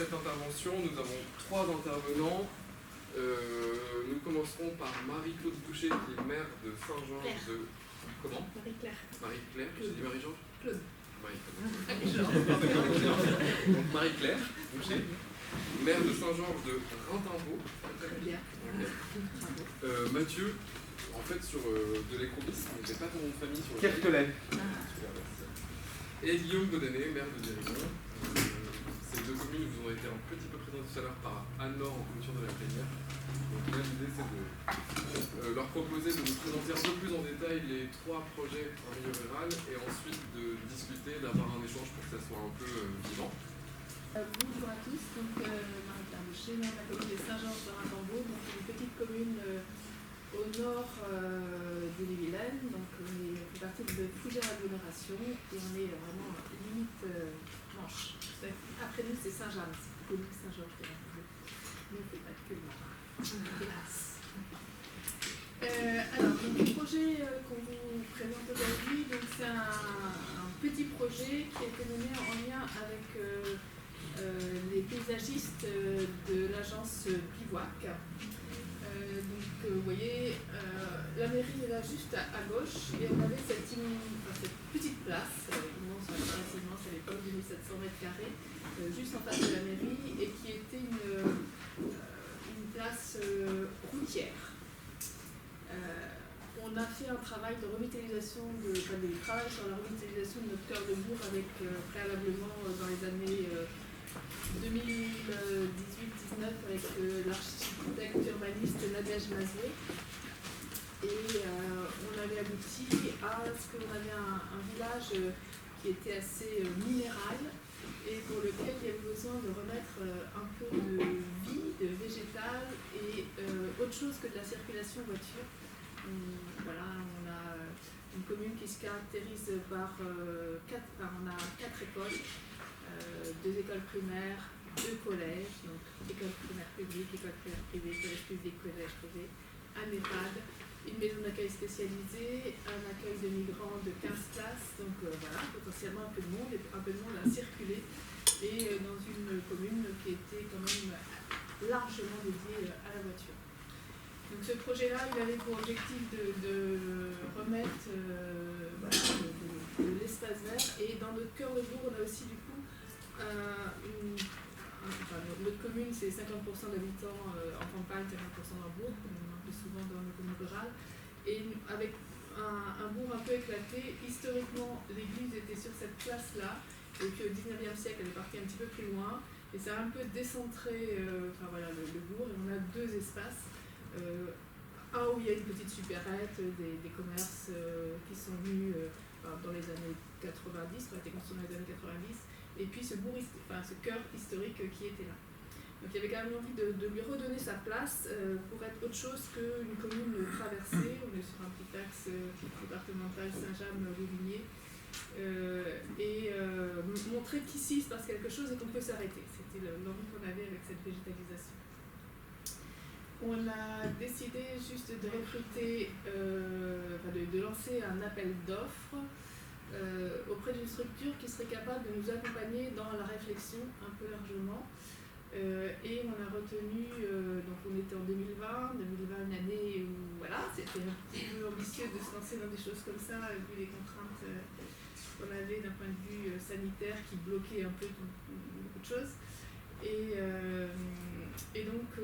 cette intervention, nous avons 3 intervenants. Nous commencerons par Marie-Claude Boucher, qui est maire de Saint-Georges de... Comment? Marie-Claire. Marie-Claire, j'ai dit Marie-Georges? Claude. Donc Marie-Claire Boucher, maire de Saint-Georges de Rintimbault. Mathieu, en fait sur de l'écrobisme, mais j'ai pas ton nom de famille sur le... Kertelet. Et Guillaume Godanet, maire de Dérivon. Ces 2 communes vous ont été un petit peu présentées tout à l'heure par Anne-Laure en commission de la plénière. Donc là, l'idée, c'est de leur proposer de nous présenter un peu plus en détail les 3 projets en milieu rural et ensuite de discuter, d'avoir un échange pour que ça soit un peu vivant. Bonjour à tous, donc Marie-Claire Boucher, maire de la commune de Saint-Georges de Rintimbault, donc une petite commune au nord d'Ille-et-Vilaine, donc on fait partie de Fougères Agglomération et on est vraiment limite Manche. Après nous, c'est Saint-James, c'est plus connu que Saint-Georges de Rintimbault. Nous, on ne fait pas que le marin, hélas. Alors, donc, le projet qu'on vous présente aujourd'hui, c'est un petit projet qui a été mené en lien avec les paysagistes de l'agence Bivouac. Vous voyez, la mairie est là juste à gauche et on avait cette petite place, immense, c'est à l'époque de 1700 mètres carrés, juste en face de la mairie et qui était une place routière. On a fait un travail de revitalisation, des travaux sur la revitalisation de notre cœur de bourg avec préalablement dans les années 2018-19 avec l'architecte urbaniste Nadège Mazoué. Et on avait abouti à ce qu'on avait un village qui était assez minéral et pour lequel il y avait besoin de remettre un peu de vie, de végétal et autre chose que de la circulation voiture. Voilà, on a une commune qui se caractérise par on a 4 écoles, 2 écoles primaires, 2 collèges, donc école primaire publique, école primaire privée, collège public, collège privé, un EHPAD, une maison d'accueil spécialisée, un accueil de migrants de 15 places, donc voilà, potentiellement un peu de monde à circuler, et dans une commune qui était quand même largement dédiée à la voiture. Donc ce projet-là, il avait pour objectif de remettre de l'espace vert, et dans notre cœur de bourg, on a aussi du coup notre commune, c'est 50% d'habitants en campagne, 50% dans le bourg, un peu souvent dans nos communes rurales, et avec un bourg un peu éclaté. Historiquement, l'église était sur cette place-là, et puis au 19e siècle, elle est partie un petit peu plus loin, et ça a un peu décentré le bourg, et on a 2 espaces. Un où il y a une petite supérette, des commerces qui sont venus dans les années 90, qui ont été construits dans les années 90, et puis ce cœur historique qui était là. Donc il y avait quand même envie de lui redonner sa place pour être autre chose qu'une commune traversée. On est sur un petit axe départemental Saint-James-Louvigné, et montrer qu'ici il se passe quelque chose et qu'on peut s'arrêter. C'était l'envie qu'on avait avec cette végétalisation. On a décidé juste de recruter, de lancer un appel d'offres auprès d'une structure qui serait capable de nous accompagner dans la réflexion un peu largement. Et on a retenu, donc on était en 2020 une année où voilà, c'était un petit peu ambitieux de se lancer dans des choses comme ça, vu les contraintes qu'on avait d'un point de vue sanitaire qui bloquaient un peu beaucoup de choses. Et donc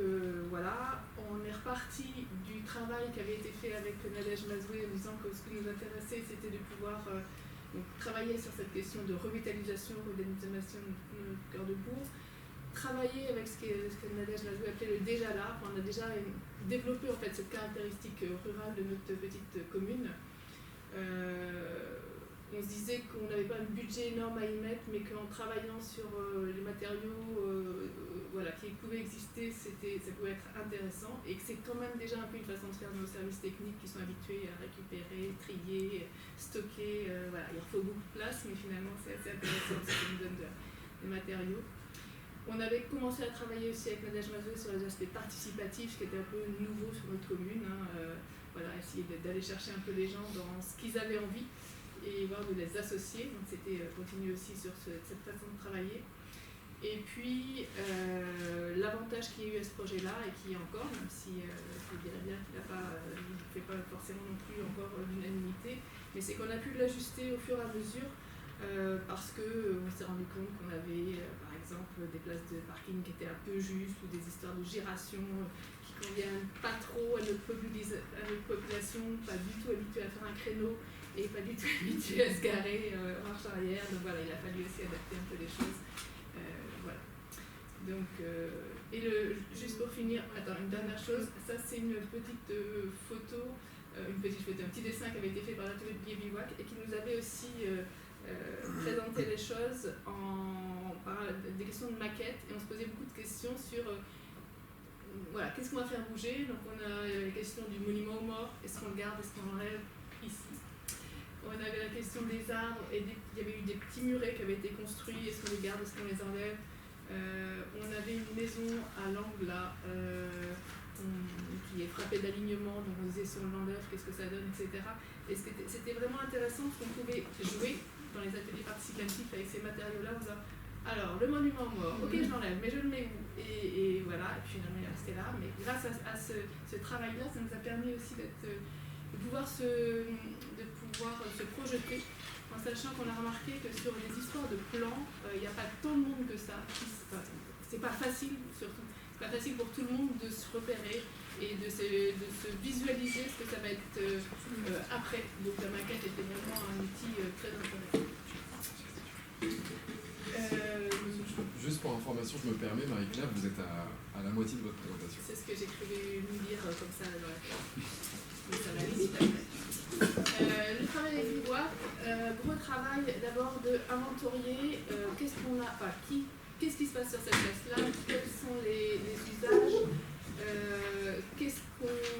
voilà, on est reparti du travail qui avait été fait avec Nadège Mazoué en disant que ce qui nous intéressait c'était de pouvoir donc, travailler sur cette question de revitalisation de notre cœur de bourg, travailler avec ce que Nadège Mazoué appelait le déjà là. On a déjà développé en fait cette caractéristique rurale de notre petite commune. On se disait qu'on n'avait pas un budget énorme à y mettre, mais qu'en travaillant sur les matériaux qui pouvaient exister, ça pouvait être intéressant, et que c'est quand même déjà un peu une façon de faire de nos services techniques qui sont habitués à récupérer, trier, stocker. Il faut beaucoup de place, mais finalement c'est assez intéressant parce que ça nous donne des matériaux. On avait commencé à travailler aussi avec Nadège Mazoué sur les aspects participatifs, qui étaient un peu nouveaux sur notre commune. Essayer d'aller chercher un peu les gens dans ce qu'ils avaient envie et voir de les associer. Donc c'était continuer aussi sur cette façon de travailler. Et puis, l'avantage qu'il y a eu à ce projet-là, et qui est encore, même si je dirais bien qu'il ne fait pas forcément non plus encore l'unanimité, mais c'est qu'on a pu l'ajuster au fur et à mesure, parce qu'on s'est rendu compte qu'on avait, par exemple, des places de parking qui étaient un peu justes, ou des histoires de giration qui ne conviennent pas trop à notre population, pas du tout habituée à faire un créneau, et pas du tout habituée à se garer en marche arrière. Donc voilà, il a fallu aussi adapter un peu les choses. Voilà. Donc, juste pour finir, une dernière chose, ça c'est une petite photo, un petit dessin qui avait été fait par l'atelier de Guy Bivouac et qui nous avait aussi présenté les choses par des questions de maquette, et on se posait beaucoup de questions sur voilà, qu'est-ce qu'on va faire bouger. Donc on a la question du monument aux morts, est-ce qu'on le garde, est-ce qu'on l'enlève ici. On avait la question des arbres, et il y avait eu des petits murets qui avaient été construits, est-ce qu'on les garde, est-ce qu'on les enlève. On avait une maison à l'angle là, qui est frappée d'alignement, donc on disait si on l'enlève, qu'est-ce que ça donne, etc. Et c'était vraiment intéressant parce qu'on pouvait jouer dans les ateliers participatifs avec ces matériaux-là en disant alors le monument mort, ok je l'enlève, mais je le mets où, et voilà, et puis finalement il est resté là. Mais grâce à ce travail-là, ça nous a permis aussi de pouvoir se projeter, en sachant qu'on a remarqué que sur les histoires de plans, il n'y a pas tant de monde que ça. C'est pas facile, surtout. C'est pas facile pour tout le monde de se repérer et de se visualiser ce que ça va être après. Donc la maquette était vraiment un outil très intéressant. Juste pour information, je me permets, Marie-Claire, vous êtes à la moitié de votre présentation. C'est ce que j'ai cru lui dire comme ça dans la classe. Mais ça va aller vite après. Le travail avec Bivouac, gros travail d'abord d'inventorier qu'est-ce qu'on a, qu'est-ce qui se passe sur cette place-là, quels sont les usages,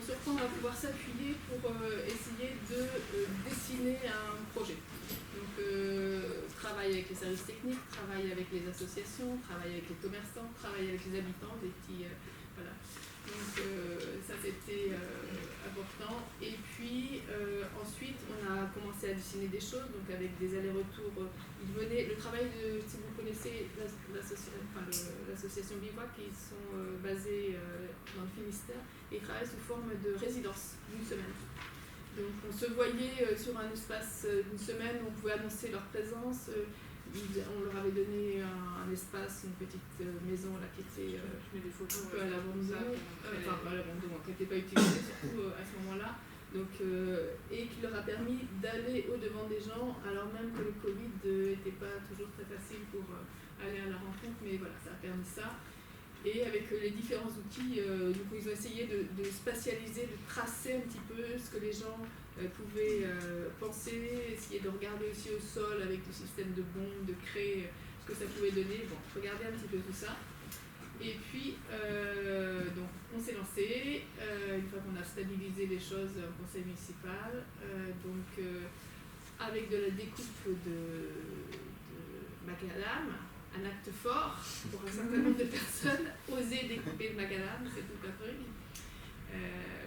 sur quoi on va pouvoir s'appuyer pour essayer de dessiner un projet. Donc, travail avec les services techniques, travail avec les associations, travail avec les commerçants, travail avec les habitants, des petits. Voilà. Donc, ça c'était important. Et puis, ensuite, on a commencé à dessiner des choses, donc avec des allers-retours. Le travail de, si vous connaissez l'association Bivouac, qui sont basés dans le Finistère, et ils travaillent sous forme de résidence d'une semaine. Donc on se voyait sur un espace d'une semaine où on pouvait annoncer leur présence. On leur avait donné un espace, une petite maison là, qui était un peu à l'abandon, pas à l'abandon, qui n'était pas utilisée surtout à ce moment-là. Donc, et qui leur a permis d'aller au-devant des gens, alors même que le Covid n'était pas toujours très facile pour aller à la rencontre, mais voilà, ça a permis ça. Et avec les différents outils, donc ils ont essayé de spatialiser, de tracer un petit peu ce que les gens pouvaient penser, essayer de regarder aussi au sol avec le système de bombes, de créer ce que ça pouvait donner. Bon, regarder un petit peu tout ça. Et puis, donc, on s'est lancé, une fois qu'on a stabilisé les choses au conseil municipal, avec de la découpe de macadam, un acte fort pour un certain nombre de personnes, oser découper le macadam, c'est tout un truc.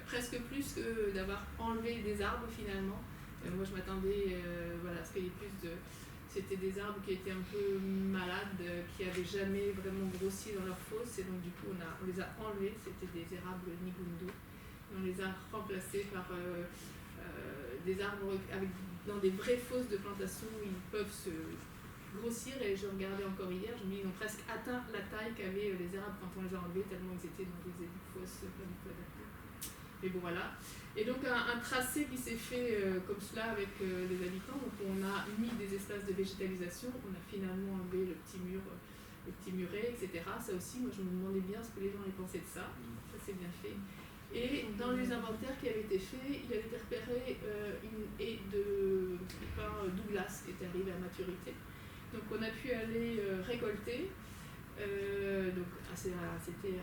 Presque plus que d'avoir enlevé des arbres finalement. Moi je m'attendais à ce qu'il y ait plus de... C'était des arbres qui étaient un peu malades, qui n'avaient jamais vraiment grossi dans leur fosse, et donc du coup on les a enlevés, c'était des érables Nigundo. On les a remplacés par des arbres dans des vraies fosses de plantation où ils peuvent se grossir, et je regardais encore hier, je me dis ils ont presque atteint la taille qu'avaient les érables quand on les a enlevés, tellement ils étaient dans des fosses pas du tout adaptées. Mais bon voilà. Et donc un tracé qui s'est fait comme cela avec les habitants. Donc on a mis des espaces de végétalisation, on a finalement enlevé le petit muret, etc. Ça aussi, moi je me demandais bien ce que les gens allaient penser de ça. Ça c'est bien fait. Et dans les inventaires qui avaient été faits, il avait été repéré une haie de pin Douglas qui était arrivée à maturité. Donc on a pu aller récolter. Donc c'était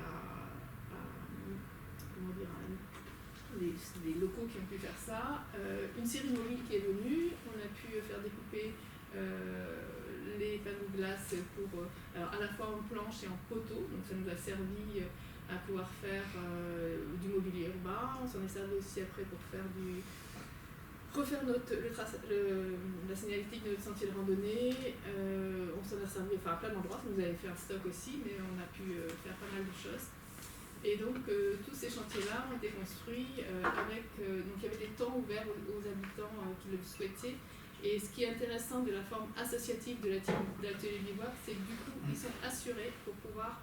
comment dire, des locaux qui ont pu faire ça. Une série mobile qui est venue, on a pu faire découper les panneaux de glace alors à la fois en planche et en poteau, donc ça nous a servi à pouvoir faire du mobilier urbain. On s'en est servi aussi après pour faire refaire la signalétique de notre sentier de randonnée. On s'en a servi à plein d'endroits, ça nous avait fait un stock aussi, mais on a pu faire pas mal de choses. Et donc tous ces chantiers-là ont été construits donc il y avait des temps ouverts aux habitants qui le souhaitaient. Et ce qui est intéressant de la forme associative de l'atelier bivouac, c'est que du coup ils sont assurés pour pouvoir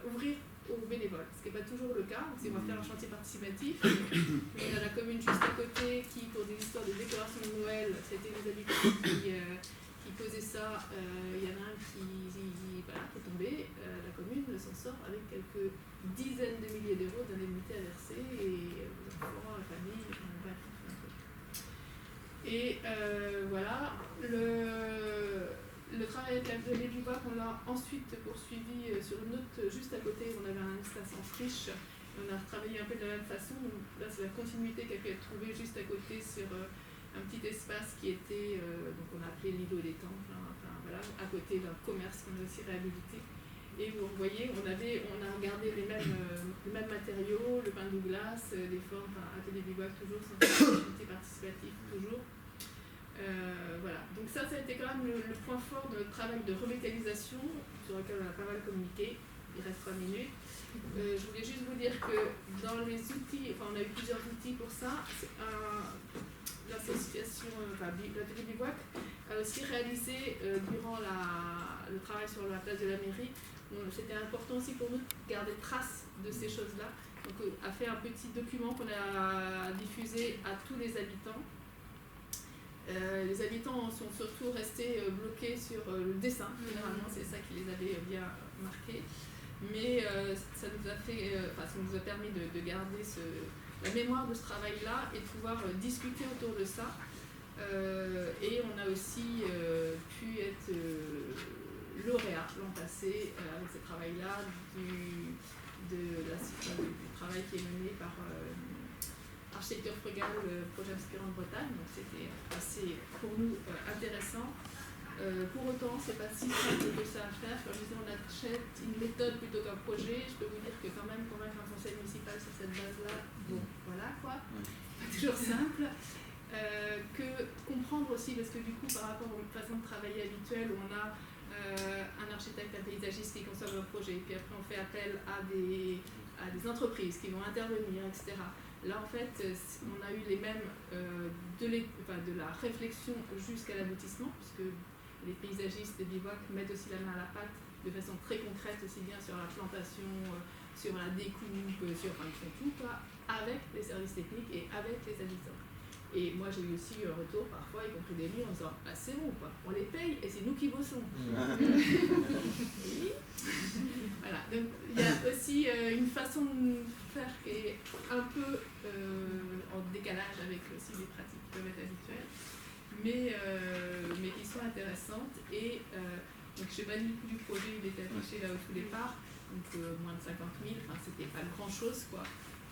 ouvrir aux bénévoles, ce qui n'est pas toujours le cas. On va faire un chantier participatif, mais on a la commune juste à côté qui, pour des histoires de décoration de Noël, c'était les habitants qui posaient ça. Il y en a un qui est tombé. La commune s'en sort avec quelques dizaines de milliers d'euros d'indemnités à verser et aux enfants, à la famille, bref. Et voilà, le travail avec l'atelier bivouac, on l'a ensuite poursuivi sur une autre, juste à côté, on avait un espace en friche, on a travaillé un peu de la même façon. Là, c'est la continuité qui a pu être trouvée juste à côté sur un petit espace qui était, donc on a appelé l'îlot des temples, voilà, à côté d'un commerce qu'on a aussi réhabilité. Et vous voyez, on a regardé les mêmes matériaux, le pain de Douglas, des formes, atelier bivouac toujours, sans activité participative toujours. Voilà, donc ça a été quand même le point fort de notre travail de revitalisation, sur lequel on a pas mal communiqué. Il reste 3 minutes. Je voulais juste vous dire que dans les outils, on a eu plusieurs outils pour ça. L'association, l'atelier bivouac a aussi réalisé durant le travail sur la place de la mairie. C'était important aussi pour nous de garder trace de ces choses-là. Donc, a fait un petit document qu'on a diffusé à tous les habitants. Les habitants sont surtout restés bloqués sur le dessin, généralement, c'est ça qui les avait bien marqués. Mais ça nous a permis de garder la mémoire de ce travail-là et de pouvoir discuter autour de ça. Et on a aussi pu être lauréat l'an passé avec ce travail-là du travail qui est mené par Architecture Frugale, projet inspirant de Bretagne. Donc c'était assez pour nous intéressant. Pour autant, c'est pas si simple que ça à faire. Quand je disais on achète une méthode plutôt qu'un projet, je peux vous dire que quand même convaincre un conseil municipal sur cette base-là, bon, voilà quoi, pas toujours simple. Que comprendre aussi, parce que du coup par rapport aux façons de travailler habituelles où on a un architecte, un paysagiste qui conçoit un projet, puis après on fait appel à des entreprises qui vont intervenir, etc. Là en fait on a eu les mêmes de la réflexion jusqu'à l'aboutissement, puisque les paysagistes et bivouac mettent aussi la main à la pâte de façon très concrète, aussi bien sur la plantation, sur la découpe, ils font tout quoi, avec les services techniques et avec les habitants. Et moi j'ai eu aussi un retour parfois, y compris des livres, en disant c'est bon quoi, on les paye et c'est nous qui bossons. Voilà, donc il y a aussi une façon de faire qui est un peu en décalage avec aussi les pratiques qui peuvent être habituelles, mais qui sont intéressantes. Et donc je sais pas du coup du projet, il était affiché là au tout départ, donc moins de 50 000, c'était pas grand chose quoi.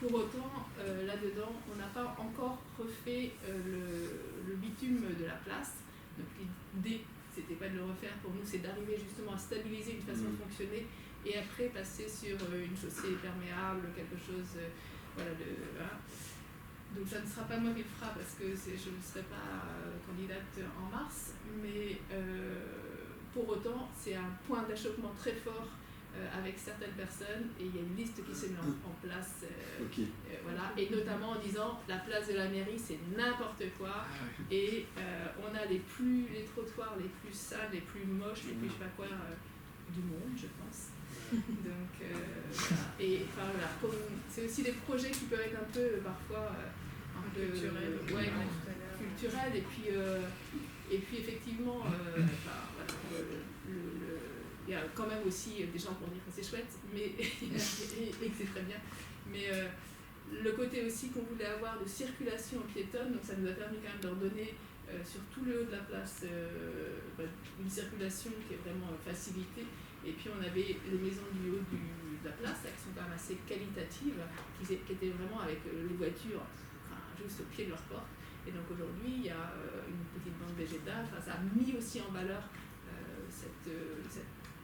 Pour autant, là-dedans, on n'a pas encore refait le bitume de la place. Donc l'idée, c'était pas de le refaire pour nous, c'est d'arriver justement à stabiliser une façon de fonctionner et après passer sur une chaussée perméable, quelque chose, voilà. Donc ça ne sera pas moi qui le fera parce que je ne serai pas candidate en mars, mais pour autant, c'est un point d'achoppement très fort avec certaines personnes et il y a une liste qui se met en place voilà, et notamment en disant la place de la mairie c'est n'importe quoi et on a les trottoirs les plus sales, les plus moches, les plus je sais pas quoi du monde je pense. Donc voilà. Et voilà, c'est aussi des projets qui peuvent être un peu parfois culturels, culturels et puis effectivement voilà, il y a quand même aussi des gens pour dire que c'est chouette, mais et que c'est très bien. Mais le côté aussi qu'on voulait avoir de circulation piétonne, donc ça nous a permis quand même de leur donner sur tout le haut de la place une circulation qui est vraiment facilitée. Et puis on avait les maisons du haut de la place, là, qui sont quand même assez qualitatives, qui étaient vraiment avec les voitures juste au pied de leur porte. Et donc aujourd'hui, il y a une petite bande végétale, ça a mis aussi en valeur cette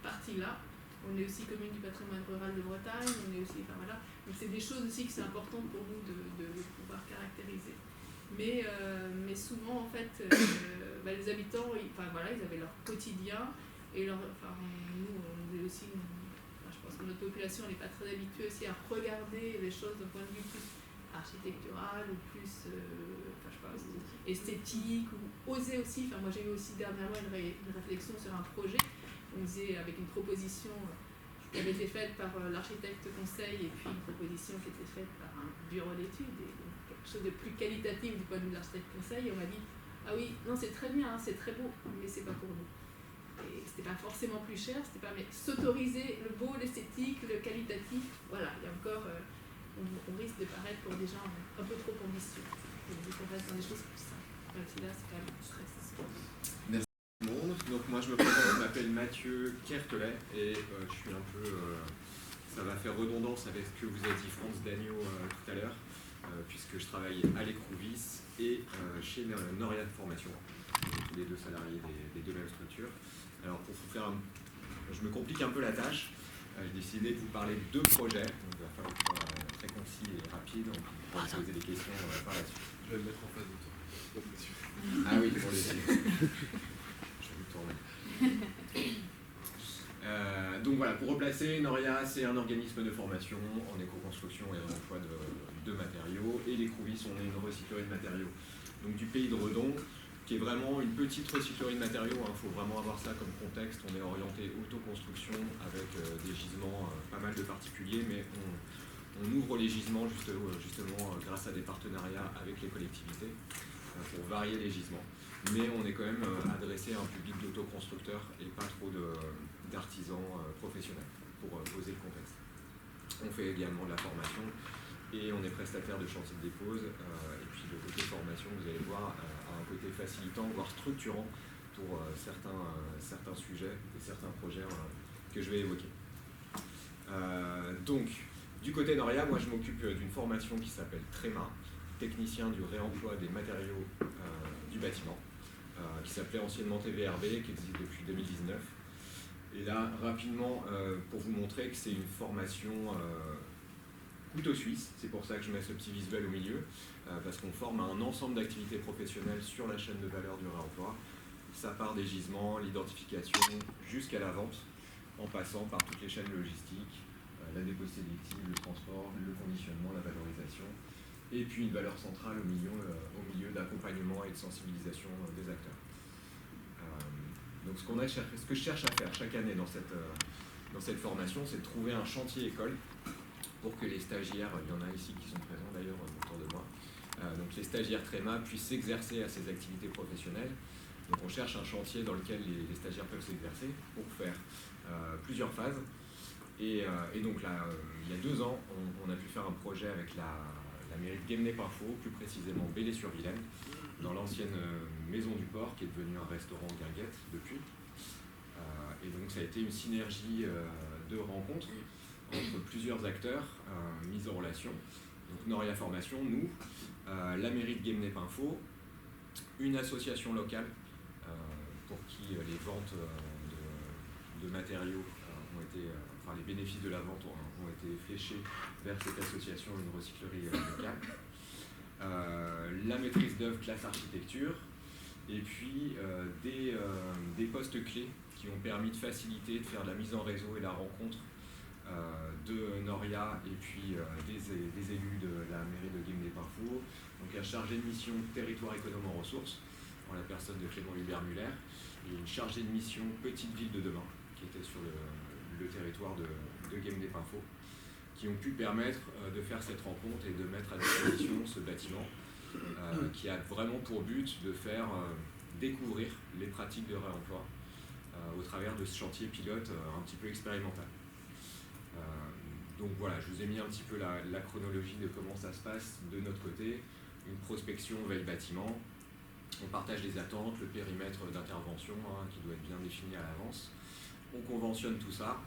partie-là. On est aussi commune du patrimoine rural de Bretagne, on est aussi, voilà. Donc c'est des choses aussi que c'est important pour nous de pouvoir caractériser. Mais souvent, en fait, les habitants, ils avaient leur quotidien et nous, on est aussi, je pense que notre population n'est pas très habituée aussi à regarder les choses d'un point de vue plus architectural ou plus esthétique, ou oser aussi. Moi, j'ai eu aussi dernièrement une réflexion sur un projet. On faisait avec une proposition qui avait été faite par l'architecte conseil et puis une proposition qui était faite par un bureau d'études, et donc quelque chose de plus qualitatif du point de vue de l'architecte conseil. Et on m'a dit, ah oui, non, c'est très bien, c'est très beau, mais c'est pas pour nous. Et c'était pas forcément plus cher, mais s'autoriser le beau, l'esthétique, le qualitatif, voilà, il y a encore, on risque de paraître pour des gens un peu trop ambitieux. Donc on reste dans des choses plus simples. Là, c'est quand même stressant. Merci. Donc moi je me présente, je m'appelle Mathieu Kertelet et je suis un peu, ça va faire redondance avec ce que vous a dit France Dagneau tout à l'heure, puisque je travaille à l'Écrouvis et chez Noria Formation, tous les deux salariés des deux mêmes structures. Alors pour vous faire, je me complique un peu la tâche, j'ai décidé de vous parler de deux projets, donc il va falloir que ce soit très concis et rapide, on pourra poser des questions par la suite. Je vais me mettre en face de toi. Ah oui, pour les je vais me tourner. Donc voilà, pour replacer, Noria, c'est un organisme de formation en éco-construction et en emploi de matériaux, et l'Écrouvis, on est une recyclerie de matériaux. Donc du pays de Redon, qui est vraiment une petite recyclerie de matériaux, il faut vraiment avoir ça comme contexte. On est orienté autoconstruction avec des gisements, pas mal de particuliers, mais on ouvre les gisements justement grâce à des partenariats avec les collectivités pour varier les gisements. Mais on est quand même adressé à un public d'autoconstructeurs et pas trop d'artisans professionnels, pour poser le contexte. On fait également de la formation et on est prestataire de chantier de dépose. Et puis le côté formation, vous allez voir, a un côté facilitant, voire structurant pour certains sujets et certains projets que je vais évoquer. Donc, du côté Noria, moi je m'occupe d'une formation qui s'appelle TREMA, technicien du réemploi des matériaux du bâtiment, qui s'appelait anciennement TVRB, qui existe depuis 2019. Et là, rapidement, pour vous montrer que c'est une formation couteau suisse, c'est pour ça que je mets ce petit visuel au milieu, parce qu'on forme un ensemble d'activités professionnelles sur la chaîne de valeur du réemploi. Ça part des gisements, l'identification, jusqu'à la vente, en passant par toutes les chaînes logistiques, la dépose sélective, le transport, le conditionnement, la valorisation, et puis une valeur centrale au milieu d'accompagnement et de sensibilisation des acteurs. Donc ce que je cherche à faire chaque année dans cette formation, c'est de trouver un chantier école pour que les stagiaires, il y en a ici qui sont présents d'ailleurs autour de moi, donc les stagiaires TREMA puissent s'exercer à ces activités professionnelles. Donc on cherche un chantier dans lequel les stagiaires peuvent s'exercer pour faire plusieurs phases. Et donc là, il y a 2 ans, on a pu faire un projet avec la mairie de Guémené-Paimphault, plus précisément Belley-sur-Vilaine, dans l'ancienne maison du port, qui est devenue un restaurant Guinguette depuis. Et donc ça a été une synergie de rencontres entre plusieurs acteurs mis en relation. Donc Noria Formation, nous, la mairie de Guémené-Paimphault, une association locale pour qui les ventes de matériaux ont été, les bénéfices de la vente ont été fléchés vers cette association, une recyclerie locale. La maîtrise d'œuvre classe architecture, et puis des postes clés qui ont permis de faciliter, de faire de la mise en réseau et la rencontre de Noria et puis des élus de la mairie de Guémené-Paimphault. Donc un chargé de mission territoire économe en ressources, en la personne de Clément Hubert-Muller, et une chargée de mission petite ville de demain, qui était sur le territoire de Guémené-Paimphault, qui ont pu permettre de faire cette rencontre et de mettre à disposition ce bâtiment qui a vraiment pour but de faire découvrir les pratiques de réemploi au travers de ce chantier pilote un petit peu expérimental. Donc voilà, je vous ai mis un petit peu la chronologie de comment ça se passe de notre côté. Une prospection veille bâtiment, on partage les attentes, le périmètre d'intervention qui doit être bien défini à l'avance. On conventionne tout ça.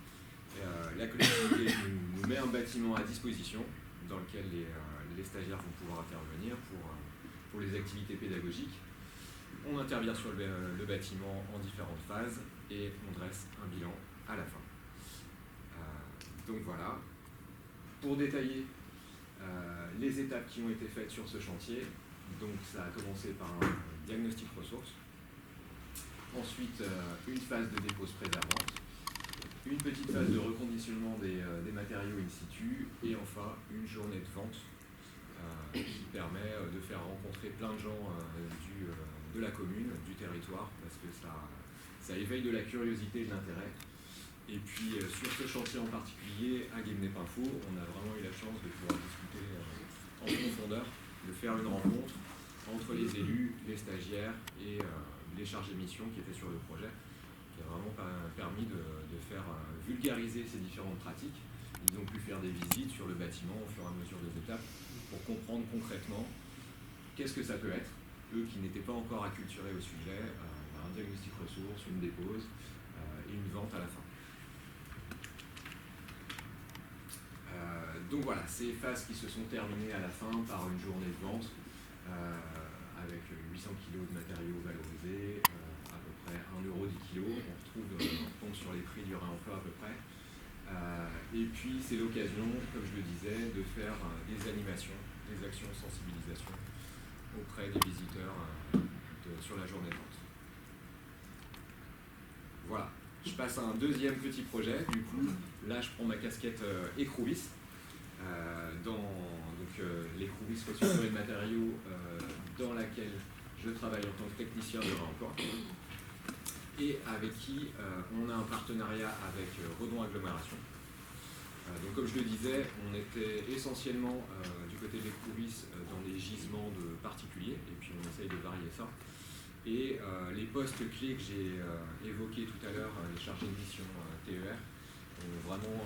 La collectivité nous met un bâtiment à disposition dans lequel les stagiaires vont pouvoir intervenir pour les activités pédagogiques. On intervient sur le bâtiment en différentes phases et on dresse un bilan à la fin. Donc voilà, pour détailler les étapes qui ont été faites sur ce chantier, Donc ça a commencé par un diagnostic ressources, ensuite une phase de dépose préservante, une petite phase de reconditionnement des matériaux in situ, et enfin une journée de vente qui permet de faire rencontrer plein de gens de la commune, du territoire, parce que ça éveille de la curiosité et de l'intérêt. Et puis sur ce chantier en particulier, à Guémené-Pinfo, on a vraiment eu la chance de pouvoir discuter en profondeur, de faire une rencontre entre les élus, les stagiaires et les chargés de mission qui étaient sur le projet, qui a vraiment permis de faire vulgariser ces différentes pratiques. Ils ont pu faire des visites sur le bâtiment au fur et à mesure des étapes pour comprendre concrètement qu'est-ce que ça peut être. Eux qui n'étaient pas encore acculturés au sujet, un diagnostic ressources, une dépose et une vente à la fin. Donc voilà, ces phases qui se sont terminées à la fin par une journée de vente avec 800 kg de matériaux valorisés, à peu près 1 € du kilo. On tombe sur les prix du réemploi à peu près. Et puis c'est l'occasion, comme je le disais, de faire des animations, des actions de sensibilisation auprès des visiteurs sur la journée de vente. Voilà, je passe à un deuxième petit projet. Du coup, là je prends ma casquette écrouvis. L'écrouvis recyclerie de matériaux dans laquelle je travaille en tant que technicien de réemploi et avec qui on a un partenariat avec Redon Agglomération. Donc comme je le disais, on était essentiellement du côté de l'écrouvis dans les gisements de particuliers et puis on essaye de varier ça. Et les postes clés que j'ai évoqués tout à l'heure, les chargés de mission TER, ont vraiment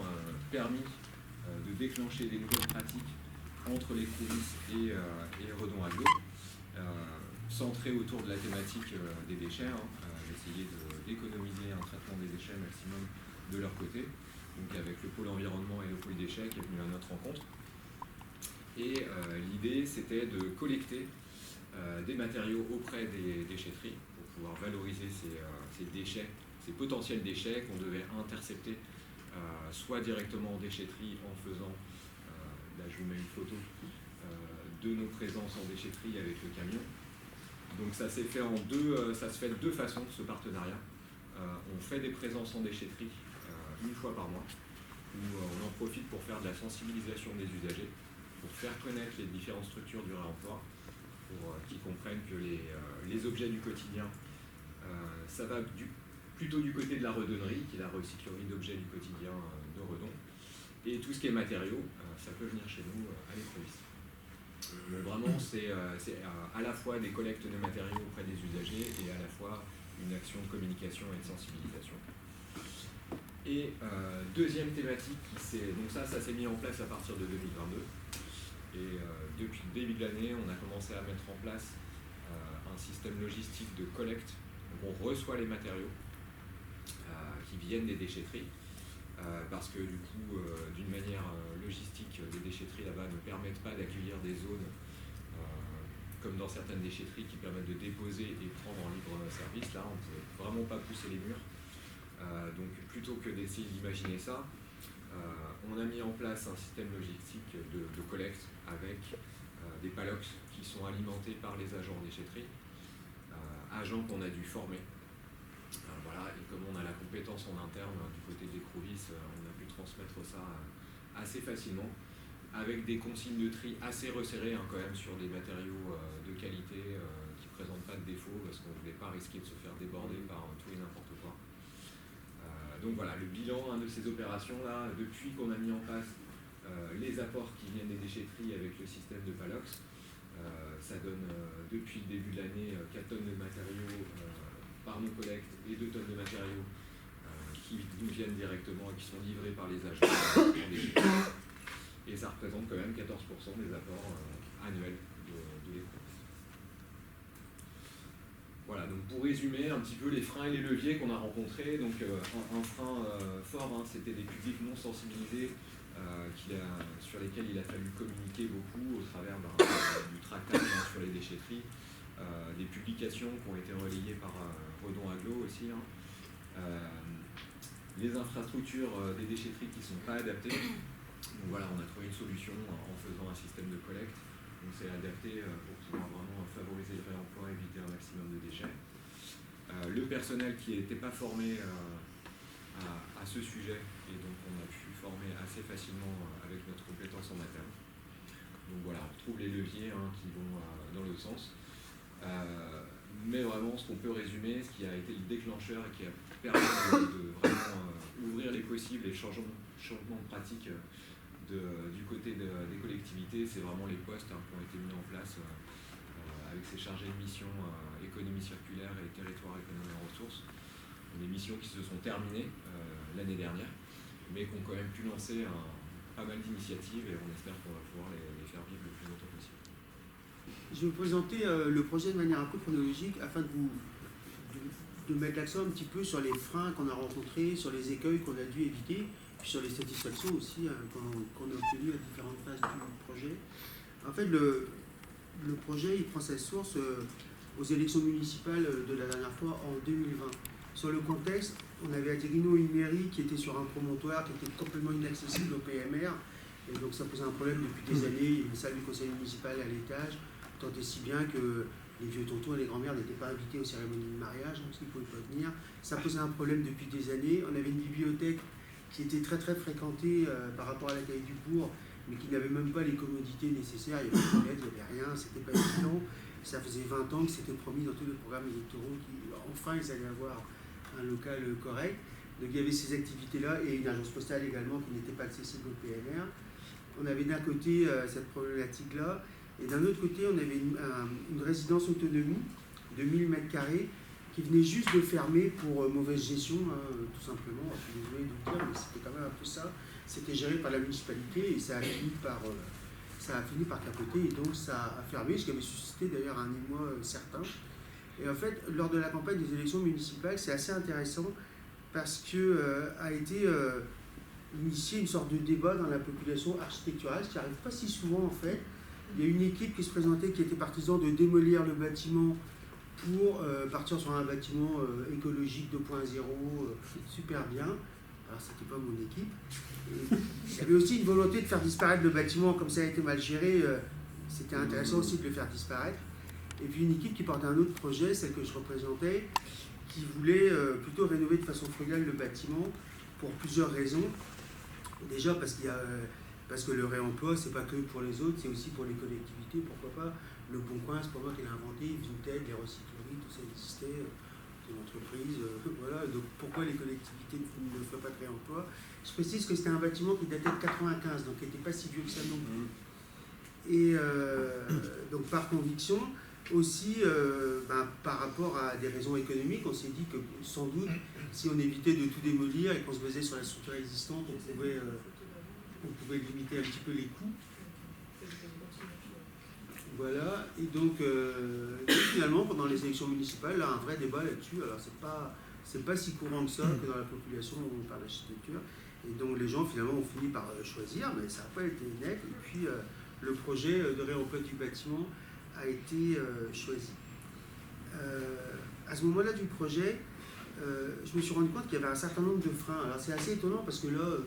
permis de déclencher des nouvelles pratiques entre l'écrouvis et Redon Aglo, centrées autour de la thématique des déchets, d'essayer d'économiser un traitement des déchets maximum de leur côté, donc avec le pôle environnement et le pôle déchets qui est venu à notre rencontre. Et l'idée c'était de collecter des matériaux auprès des déchetteries pour pouvoir valoriser ces déchets, ces potentiels déchets qu'on devait intercepter soit directement en déchetterie en faisant, là je vous mets une photo de nos présences en déchetterie avec le camion. Donc ça s'est fait ça se fait de deux façons ce partenariat. On fait des présences en déchetterie une fois par mois, où on en profite pour faire de la sensibilisation des usagers, pour faire connaître les différentes structures du réemploi, pour qu'ils comprennent que les objets du quotidien, ça va plutôt du côté de la redonnerie, qui est la recyclerie d'objets du quotidien de Redon, et tout ce qui est matériaux, ça peut venir chez nous à l'écrouvis. Donc vraiment, c'est à la fois des collectes de matériaux auprès des usagers et à la fois une action de communication et de sensibilisation. Et deuxième thématique, donc ça s'est mis en place à partir de 2022. Et depuis le début de l'année, on a commencé à mettre en place un système logistique de collecte. Donc on reçoit les matériaux qui viennent des déchetteries, parce que du coup, d'une manière logistique, les déchetteries là-bas ne permettent pas d'accueillir des zones comme dans certaines déchetteries qui permettent de déposer et prendre en libre service. Là, on ne peut vraiment pas pousser les murs. Donc plutôt que d'essayer d'imaginer ça, on a mis en place un système logistique de collecte avec des palox qui sont alimentés par les agents en déchetterie, agents qu'on a dû former. Voilà, et comme on a la compétence en interne du côté de l'écrouvis, on a pu transmettre ça assez facilement, avec des consignes de tri assez resserrées quand même sur des matériaux de qualité qui ne présentent pas de défaut, parce qu'on ne voulait pas risquer de se faire déborder par tout et n'importe quoi. Donc voilà, le bilan de ces opérations-là, depuis qu'on a mis en place les apports qui viennent des déchetteries avec le système de Palox, ça donne depuis le début de l'année 4 tonnes de matériaux par nos collectes et 2 tonnes de matériaux qui nous viennent directement et qui sont livrés par les agents en déchetterie. Et ça représente quand même 14% des apports annuels de l'écrouvis. Voilà, donc pour résumer un petit peu les freins et les leviers qu'on a rencontrés, donc un frein fort, c'était des publics non sensibilisés sur lesquels il a fallu communiquer beaucoup au travers du tractage sur les déchetteries, des publications qui ont été relayées par Redon Aglo aussi, les infrastructures des déchetteries qui ne sont pas adaptées. Donc voilà, on a trouvé une solution en faisant un système de collecte On s'est adapté pour pouvoir vraiment favoriser le réemploi, éviter un maximum de déchets. Le personnel qui n'était pas formé à ce sujet, et donc on a pu former assez facilement avec notre compétence en interne. Donc voilà, on retrouve les leviers qui vont dans le sens. Mais vraiment, ce qu'on peut résumer, ce qui a été le déclencheur et qui a permis de vraiment ouvrir les possibles et changements de pratique du côté des collectivités, c'est vraiment les postes qui ont été mis en place avec ces chargés de mission économie circulaire et territoire économie et ressources. Des missions qui se sont terminées l'année dernière, mais qui ont quand même pu lancer pas mal d'initiatives et on espère qu'on va pouvoir les faire vivre le plus longtemps possible. Je vais vous présenter le projet de manière un peu chronologique afin de mettre l'accent un petit peu sur les freins qu'on a rencontrés, sur les écueils qu'on a dû éviter, puis sur les satisfactions aussi qu'on a obtenues à différentes phases du projet. En fait, le projet il prend sa source aux élections municipales de la dernière fois en 2020. Sur le contexte, on avait à Guérino une mairie qui était sur un promontoire qui était complètement inaccessible au PMR, et donc ça posait un problème depuis des années. Il y avait une salle du conseil municipal à l'étage, tant et si bien que les vieux tontons et les grands-mères n'étaient pas invités aux cérémonies de mariage, donc ils ne pouvaient pas venir. Ça posait un problème depuis des années. On avait une bibliothèque qui était très très fréquentée par rapport à la taille du bourg, mais qui n'avait même pas les commodités nécessaires. Il n'y avait pas de lettres, il n'y avait rien, c'était pas évident. Ça faisait 20 ans que c'était promis dans tous les programmes électoraux qu'enfin ils allaient avoir un local correct. Donc il y avait ces activités-là et une agence postale également qui n'était pas accessible au PMR. On avait d'un côté cette problématique-là, et d'un autre côté on avait une résidence autonomie de 1000 m² qui venait juste de fermer pour mauvaise gestion, tout simplement. Je suis désolé de vous dire, mais c'était quand même un peu ça. C'était géré par la municipalité et ça a fini par capoter, et donc ça a fermé, ce qui avait suscité d'ailleurs un émoi certain. Et en fait, lors de la campagne des élections municipales, c'est assez intéressant parce que a été initié une sorte de débat dans la population architecturale, ce qui n'arrive pas si souvent en fait. Il y a une équipe qui se présentait qui était partisan de démolir le bâtiment pour partir sur un bâtiment écologique 2.0, super bien. Alors c'était pas mon équipe. Et il y avait aussi une volonté de faire disparaître le bâtiment, comme ça a été mal géré, c'était intéressant aussi de le faire disparaître. Et puis une équipe qui portait un autre projet, celle que je représentais, qui voulait plutôt rénover de façon frugale le bâtiment pour plusieurs raisons. Déjà parce que le réemploi, c'est pas que pour les autres, c'est aussi pour les collectivités, pourquoi pas. Le Bon Coin, c'est pas moi qui l'ai inventé, Vinted, les recycleries, tout ça existait, c'est une entreprise, voilà. Donc pourquoi les collectivités ne feraient pas de réemploi? Je précise que c'était un bâtiment qui datait de 95, donc qui n'était pas si vieux que ça non plus. Et donc par conviction, aussi par rapport à des raisons économiques, on s'est dit que sans doute, si on évitait de tout démolir et qu'on se basait sur la structure existante, on pouvait limiter un petit peu les coûts. Voilà, et donc finalement, pendant les élections municipales, là, un vrai débat là-dessus. Alors c'est pas si courant que ça, que dans la population on parle d'architecture. Et donc les gens finalement ont fini par choisir, mais ça n'a pas été net. Et puis le projet de réemploi du bâtiment a été choisi. À ce moment-là du projet, je me suis rendu compte qu'il y avait un certain nombre de freins. Alors c'est assez étonnant parce que là,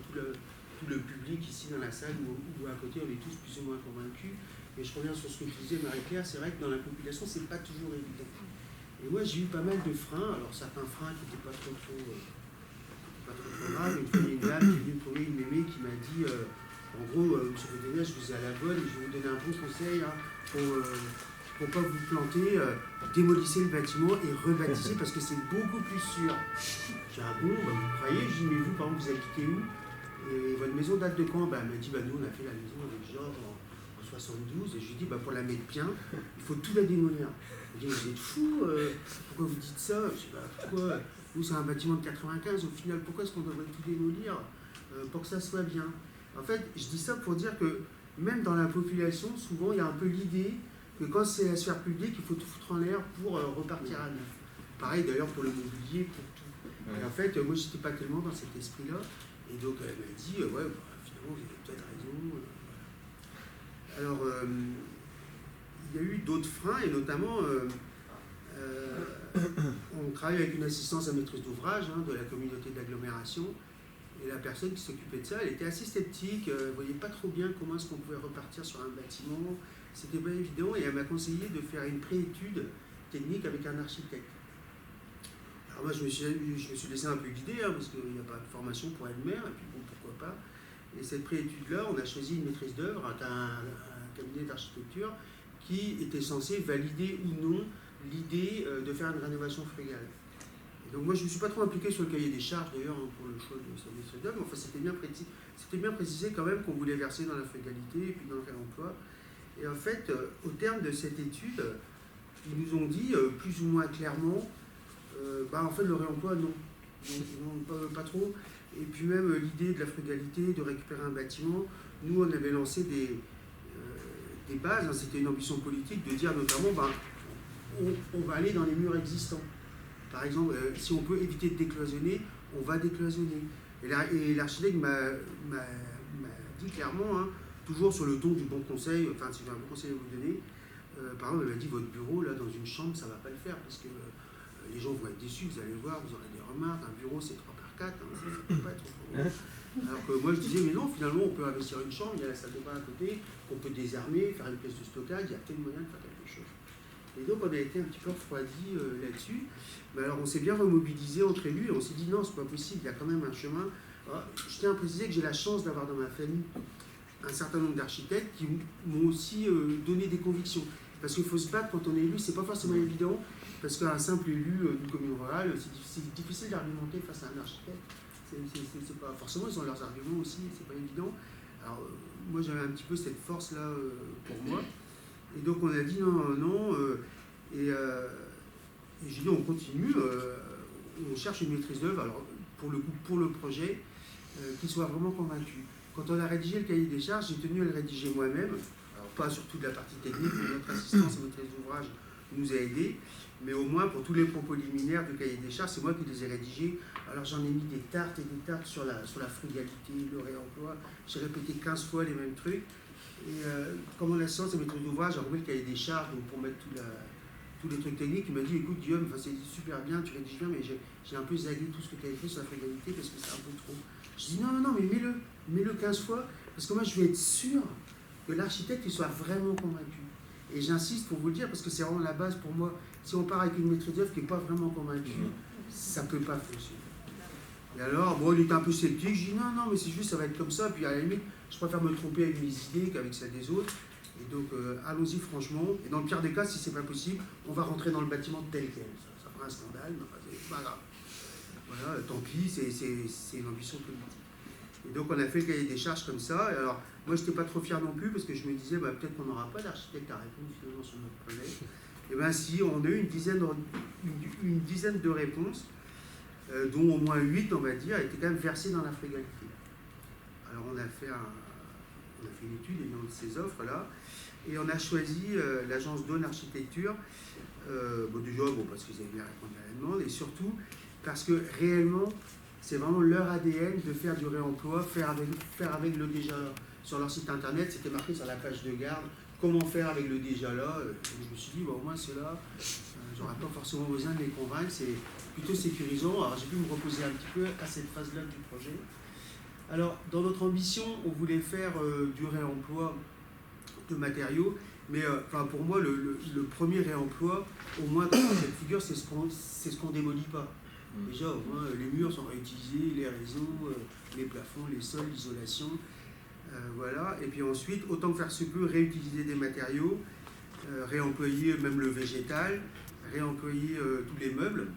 tout le public ici dans la salle ou à côté, on est tous plus ou moins convaincus. Et je reviens sur ce que tu disais, Marie-Claire, c'est vrai que dans la population, c'est pas toujours évident. Et moi, j'ai eu pas mal de freins. Alors certains freins qui n'étaient pas trop graves. Une fois, il y a une dame qui est venue me trouver, une mémé, qui m'a dit en gros, monsieur Fedena, je vous ai à la bonne, je vais vous donner un bon conseil pour pas vous planter, démolissez le bâtiment et rebâtissez parce que c'est beaucoup plus sûr. J'ai dit, ah bon, vous croyez? Je dis, mais vous, par exemple, vous habitez où? Et votre maison date de quand? Elle m'a dit, nous, on a fait la maison avec Georges en 72, et je lui dis, pour la mettre bien, il faut tout la démolir. Il me dit, vous êtes fous, pourquoi vous dites ça? Je dis, pourquoi? Nous, c'est un bâtiment de 95, au final, pourquoi est-ce qu'on devrait tout démolir pour que ça soit bien? En fait, je dis ça pour dire que même dans la population, souvent, il y a un peu l'idée que quand c'est la sphère publique, il faut tout foutre en l'air pour repartir à neuf. Pareil d'ailleurs pour le mobilier, pour tout. Ouais. Et en fait, moi, je n'étais pas tellement dans cet esprit-là. Et donc, elle m'a dit, finalement, vous avez peut-être raison. Alors, il y a eu d'autres freins, et notamment, on travaille avec une assistance à maîtrise d'ouvrage de la communauté d'agglomération, et la personne qui s'occupait de ça, elle était assez sceptique, elle ne voyait pas trop bien comment est-ce qu'on pouvait repartir sur un bâtiment, c'était pas évident et elle m'a conseillé de faire une préétude technique avec un architecte. Alors moi je me suis laissé un peu guider parce qu'il n'y a pas de formation pour être maire et puis bon pourquoi pas. Et cette préétude-là, on a choisi une maîtrise d'œuvre, un cabinet d'architecture qui était censé valider ou non l'idée de faire une rénovation frugale. Et donc moi je ne me suis pas trop impliqué sur le cahier des charges d'ailleurs pour le choix de cette maîtrise d'œuvre, mais enfin c'était bien précisé quand même qu'on voulait verser dans la frugalité et puis dans le réemploi. Et en fait, au terme de cette étude, ils nous ont dit plus ou moins clairement, en fait le réemploi non, pas trop. Et puis même l'idée de la frugalité, de récupérer un bâtiment, nous on avait lancé des bases, c'était une ambition politique de dire notamment on va aller dans les murs existants. Par exemple, si on peut éviter de décloisonner, on va décloisonner. Et l'architecte m'a dit clairement, toujours sur le ton du bon conseil, enfin si j'ai un bon conseil à vous donner, par exemple, elle m'a dit votre bureau là dans une chambre ça va pas le faire parce que les gens vont être déçus, vous allez voir, vous aurez des remarques, un bureau c'est 3x4, ça ne peut pas être trop grand. Alors que moi je disais mais non, finalement on peut investir une chambre, il y a la salle de bain à côté, qu'on peut désarmer, faire une pièce de stockage, il y a peut-être moyen de faire quelque chose. Et donc on a été un petit peu refroidi là-dessus. Mais alors on s'est bien remobilisé entre élus et on s'est dit non, c'est pas possible, il y a quand même un chemin. Alors, je tiens à préciser que j'ai la chance d'avoir dans ma famille un certain nombre d'architectes qui m'ont aussi donné des convictions. Parce qu'il faut se battre quand on est élu, c'est pas forcément évident, parce qu'un simple élu d'une commune rurale, c'est difficile d'argumenter face à un architecte. C'est pas, forcément, ils ont leurs arguments aussi, c'est pas évident. Alors, moi j'avais un petit peu cette force-là pour moi. Et donc on a dit non, et j'ai dit on continue, on cherche une maîtrise d'œuvre, alors pour le projet, qui soit vraiment convaincu. Quand on a rédigé le cahier des charges, j'ai tenu à le rédiger moi-même, alors pas sur toute la partie technique, mais notre assistance et maîtrise d'ouvrage nous a aidés, mais au moins pour tous les propos liminaires du cahier des charges, c'est moi qui les ai rédigés. Alors j'en ai mis des tartes et des tartes sur la frugalité, le réemploi, j'ai répété 15 fois les mêmes trucs. Et comme on a l'assistance et maîtrise d'ouvrage, j'ai remis le cahier des charges donc pour mettre tous les trucs techniques. Il m'a dit écoute Guillaume, c'est super bien, tu rédiges bien, mais j'ai un peu zagué tout ce que tu as écrit sur la frugalité parce que c'est un peu trop. Je dis non, mais mets-le 15 fois, parce que moi je vais être sûr que l'architecte il soit vraiment convaincu. Et j'insiste pour vous le dire, parce que c'est vraiment la base pour moi. Si on part avec une maîtrise d'œuvre qui n'est pas vraiment convaincue, ça ne peut pas fonctionner. Et alors, bon, il était un peu sceptique, je dis non, mais c'est juste, ça va être comme ça, puis à la limite, je préfère me tromper avec mes idées qu'avec celles des autres. Et donc, allons-y franchement. Et dans le pire des cas, si c'est pas possible, on va rentrer dans le bâtiment tel quel. Ça fera un scandale, mais enfin, c'est pas grave. Voilà, tant pis, c'est une ambition politique. Et donc, on a fait le cahier des charges comme ça. Et alors, moi, je n'étais pas trop fier non plus, parce que je me disais, peut-être qu'on n'aura pas d'architecte à répondre finalement sur notre projet. Et bien si, on a eu une dizaine de réponses, dont au moins 8, on va dire, étaient quand même versées dans la frugalité. Alors on a fait une étude ayant de ces offres-là, et on a choisi l'agence Dawn Architecture, déjà parce qu'ils avaient bien répondu à la demande, et surtout parce que réellement, c'est vraiment leur ADN de faire du réemploi, faire avec le déjà là. Sur leur site internet, c'était marqué sur la page de garde, comment faire avec le déjà là. Je me suis dit, au moins ceux-là, j'aurais pas forcément besoin de les convaincre, c'est plutôt sécurisant. Alors j'ai pu me reposer un petit peu à cette phase-là du projet. Alors dans notre ambition, on voulait faire du réemploi de matériaux, mais pour moi le premier réemploi, au moins dans cette figure, c'est ce qu'on démolit pas. Déjà au moins les murs sont réutilisés, les réseaux, les plafonds, les sols, l'isolation. Voilà, et puis ensuite, autant que faire se peut, réutiliser des matériaux, réemployer même le végétal, réemployer tous les meubles,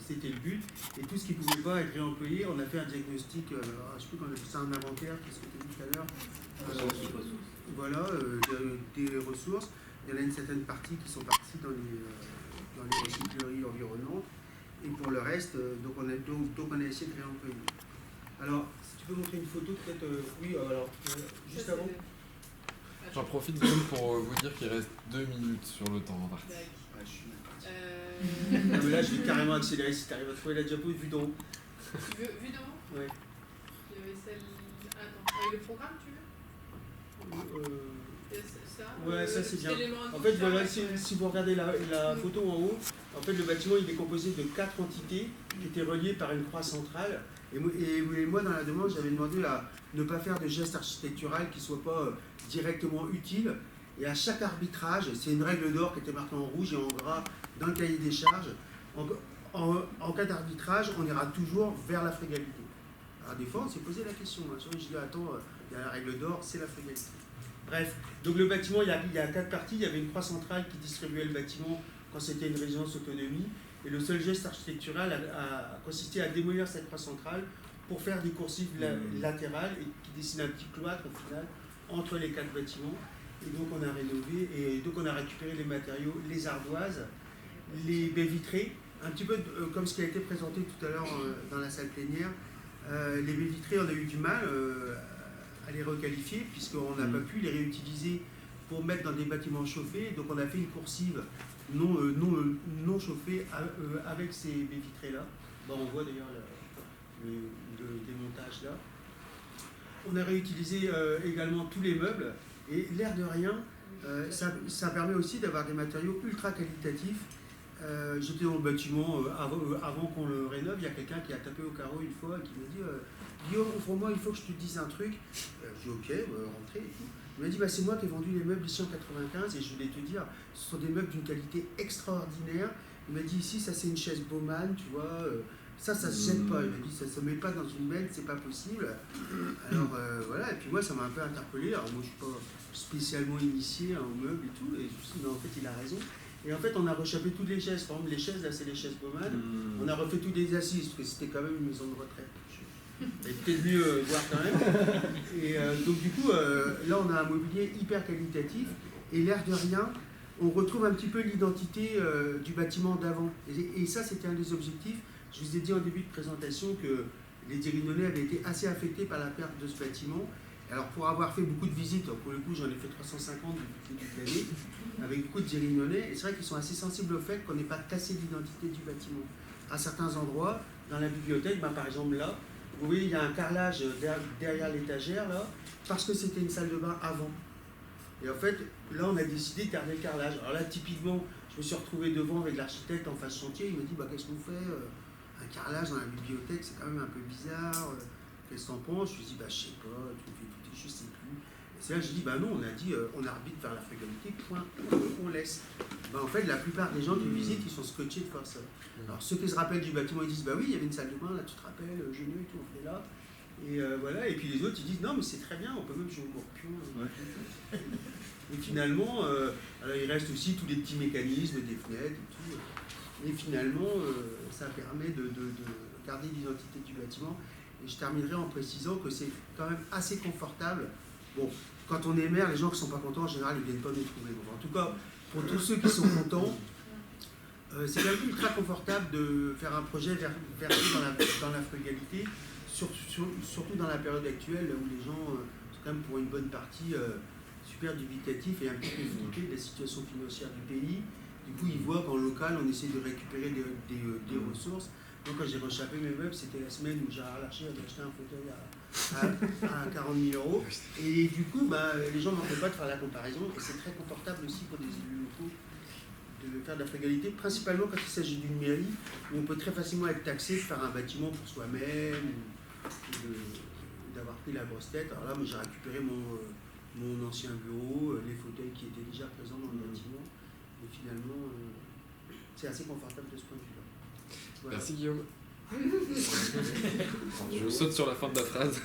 c'était le but. Et tout ce qui ne pouvait pas être réemployé, on a fait un diagnostic, je ne sais plus qu'on a fait ça, un inventaire, qu'est-ce que tu as dit tout à l'heure voilà, des ressources. Il y en a une certaine partie qui sont parties dans les recycleries environnantes. Et pour le reste, donc on a essayé de réemployer. Alors, si tu peux montrer une photo, peut-être, oui, alors, juste avant. J'en profite pour vous dire qu'il reste 2 minutes sur le temps imparti. Je suis non, mais là, je vais carrément accélérer si tu arrives à trouver la diapo vue d'en haut. Tu veux vue d'en haut? Ouais. Il y avait celle. Attends, avec le programme, tu veux ça? Ouais, ça c'est bien. En fait, voilà, si vous regardez la photo en haut, en fait, le bâtiment il est composé de 4 entités qui étaient reliées par une croix centrale. Et moi, dans la demande, j'avais demandé à ne pas faire de geste architectural qui ne soit pas directement utile. Et à chaque arbitrage, c'est une règle d'or qui était marquée en rouge et en gras dans le cahier des charges. En cas d'arbitrage, on ira toujours vers la frugalité. Alors des fois, on s'est posé la question. Hein. Je dis, attends, il y a la règle d'or, c'est la frugalité. Bref, donc le bâtiment, il y a 4 parties. Il y avait une croix centrale qui distribuait le bâtiment quand c'était une résidence autonomie. Et le seul geste architectural a consisté à démolir cette croix centrale pour faire des coursives latérales et qui dessinent un petit cloître au final entre les 4 bâtiments. Et donc on a rénové, et donc on a récupéré les matériaux, les ardoises, les baies vitrées, un petit peu comme ce qui a été présenté tout à l'heure dans la salle plénière. Les baies vitrées, on a eu du mal à les requalifier puisqu'on n'a pas pu les réutiliser pour mettre dans des bâtiments chauffés. Donc on a fait une coursive non chauffée avec ces baies vitrées-là. Bon, on voit d'ailleurs le démontage là. On a réutilisé également tous les meubles. Et l'air de rien, ça permet aussi d'avoir des matériaux ultra qualitatifs. J'étais dans le bâtiment avant qu'on le rénove, il y a quelqu'un qui a tapé au carreau une fois et qui m'a dit Guillaume, pour moi, il faut que je te dise un truc. Je dis ok, rentrez et tout. Il m'a dit c'est moi qui ai vendu les meubles ici en 95 et je voulais te dire, ce sont des meubles d'une qualité extraordinaire. Il m'a dit ici, ça c'est une chaise Baumann, tu vois. Ça se gêne pas. Il m'a dit, ça se met pas dans une benne, c'est pas possible. Alors voilà, et puis moi, ça m'a un peu interpellé. Alors moi, je suis pas spécialement initié aux meubles et tout. Et je me suis dit, mais en fait, il a raison. Et en fait, on a rechapé toutes les chaises. Par exemple, les chaises, là, c'est les chaises Baumann. On a refait toutes les assises, parce que c'était quand même une maison de retraite. Et peut-être mieux voir quand même. Et donc, du coup, là, on a un mobilier hyper qualitatif. Et l'air de rien, on retrouve un petit peu l'identité du bâtiment d'avant. Et ça, c'était un des objectifs. Je vous ai dit en début de présentation que les Dirindolais avaient été assez affectés par la perte de ce bâtiment. Alors pour avoir fait beaucoup de visites, pour le coup j'en ai fait 350 depuis le début de l'année, avec beaucoup de Dirindolais, et c'est vrai qu'ils sont assez sensibles au fait qu'on n'ait pas cassé l'identité du bâtiment. À certains endroits, dans la bibliothèque, par exemple là, vous voyez il y a un carrelage derrière l'étagère là, parce que c'était une salle de bain avant. Et en fait, là on a décidé de garder le carrelage. Alors là typiquement, je me suis retrouvé devant avec l'architecte en face chantier, il m'a dit qu'est-ce qu'on fait un carrelage dans la bibliothèque, c'est quand même un peu bizarre. Qu'est-ce que t'en penses? Je lui ai dit, je sais pas, je sais plus. Et c'est là que j'ai dit, non, on a dit, on arbitre vers la frugalité, point, on laisse. En fait, la plupart des gens qui visitent, ils sont scotchés de faire ça. Alors, ceux qui se rappellent du bâtiment, ils disent, oui, il y avait une salle de bain, là, tu te rappelles, Geneux et tout, on fait là. Et voilà, et puis les autres, ils disent, non, mais c'est très bien, on peut même jouer au morpion. Ouais. Et finalement, alors, il reste aussi tous les petits mécanismes, des fenêtres et tout. Et finalement, ça permet de garder l'identité du bâtiment. Et je terminerai en précisant que c'est quand même assez confortable. Bon, quand on est maire, les gens qui ne sont pas contents, en général, ils ne viennent pas nous trouver. En tout cas, pour tous ceux qui sont contents, c'est quand même ultra confortable de faire un projet versé dans la frugalité, surtout dans la période actuelle où les gens sont quand même pour une bonne partie super dubitatifs et un petit peu flippés de la situation financière du pays. Du coup, ils voient qu'en local, on essaie de récupérer des ressources. Donc, quand j'ai rechapé mes meubles, c'était la semaine où Gérard Larcher avait acheté un fauteuil à 40 000 €. Et du coup, les gens n'en font pas de faire la comparaison. Et c'est très confortable aussi pour des élus locaux de faire de la frugalité, principalement quand il s'agit d'une mairie où on peut très facilement être taxé de faire un bâtiment pour soi-même ou d'avoir pris la grosse tête. Alors là, moi, j'ai récupéré mon ancien bureau, les fauteuils qui étaient déjà présents dans le bâtiment. Et finalement, c'est assez confortable de ce point de vue-là. Voilà. Merci Guillaume. Je saute sur la fin de la phrase.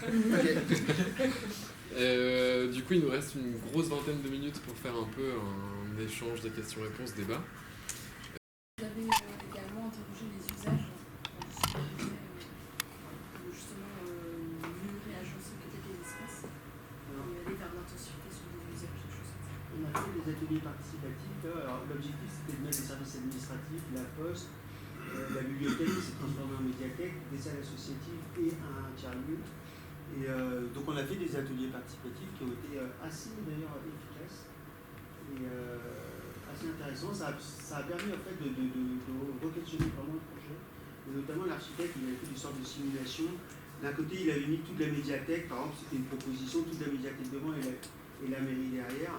Du coup, il nous reste une grosse vingtaine de minutes pour faire un peu un échange des questions-réponses, débat. Vous avez également interrogé les usages pour justement mieux réagencer peut-être les espaces et aller vers l'intensité sur des usages, des choses comme ça. On a fait des ateliers participatifs. Alors, l'objectif, c'était de mettre les services administratifs, la poste, la bibliothèque qui s'est transformée en médiathèque, des salles associatives et un tiers-lieu. Et donc, on a fait des ateliers participatifs qui ont été assez, d'ailleurs, efficaces et assez intéressants. Ça a permis, en fait, de re-questionner vraiment le projet. Et notamment, l'architecte, il avait fait une sorte de simulation. D'un côté, il avait mis toute la médiathèque. Par exemple, c'était une proposition, toute la médiathèque devant et la mairie derrière.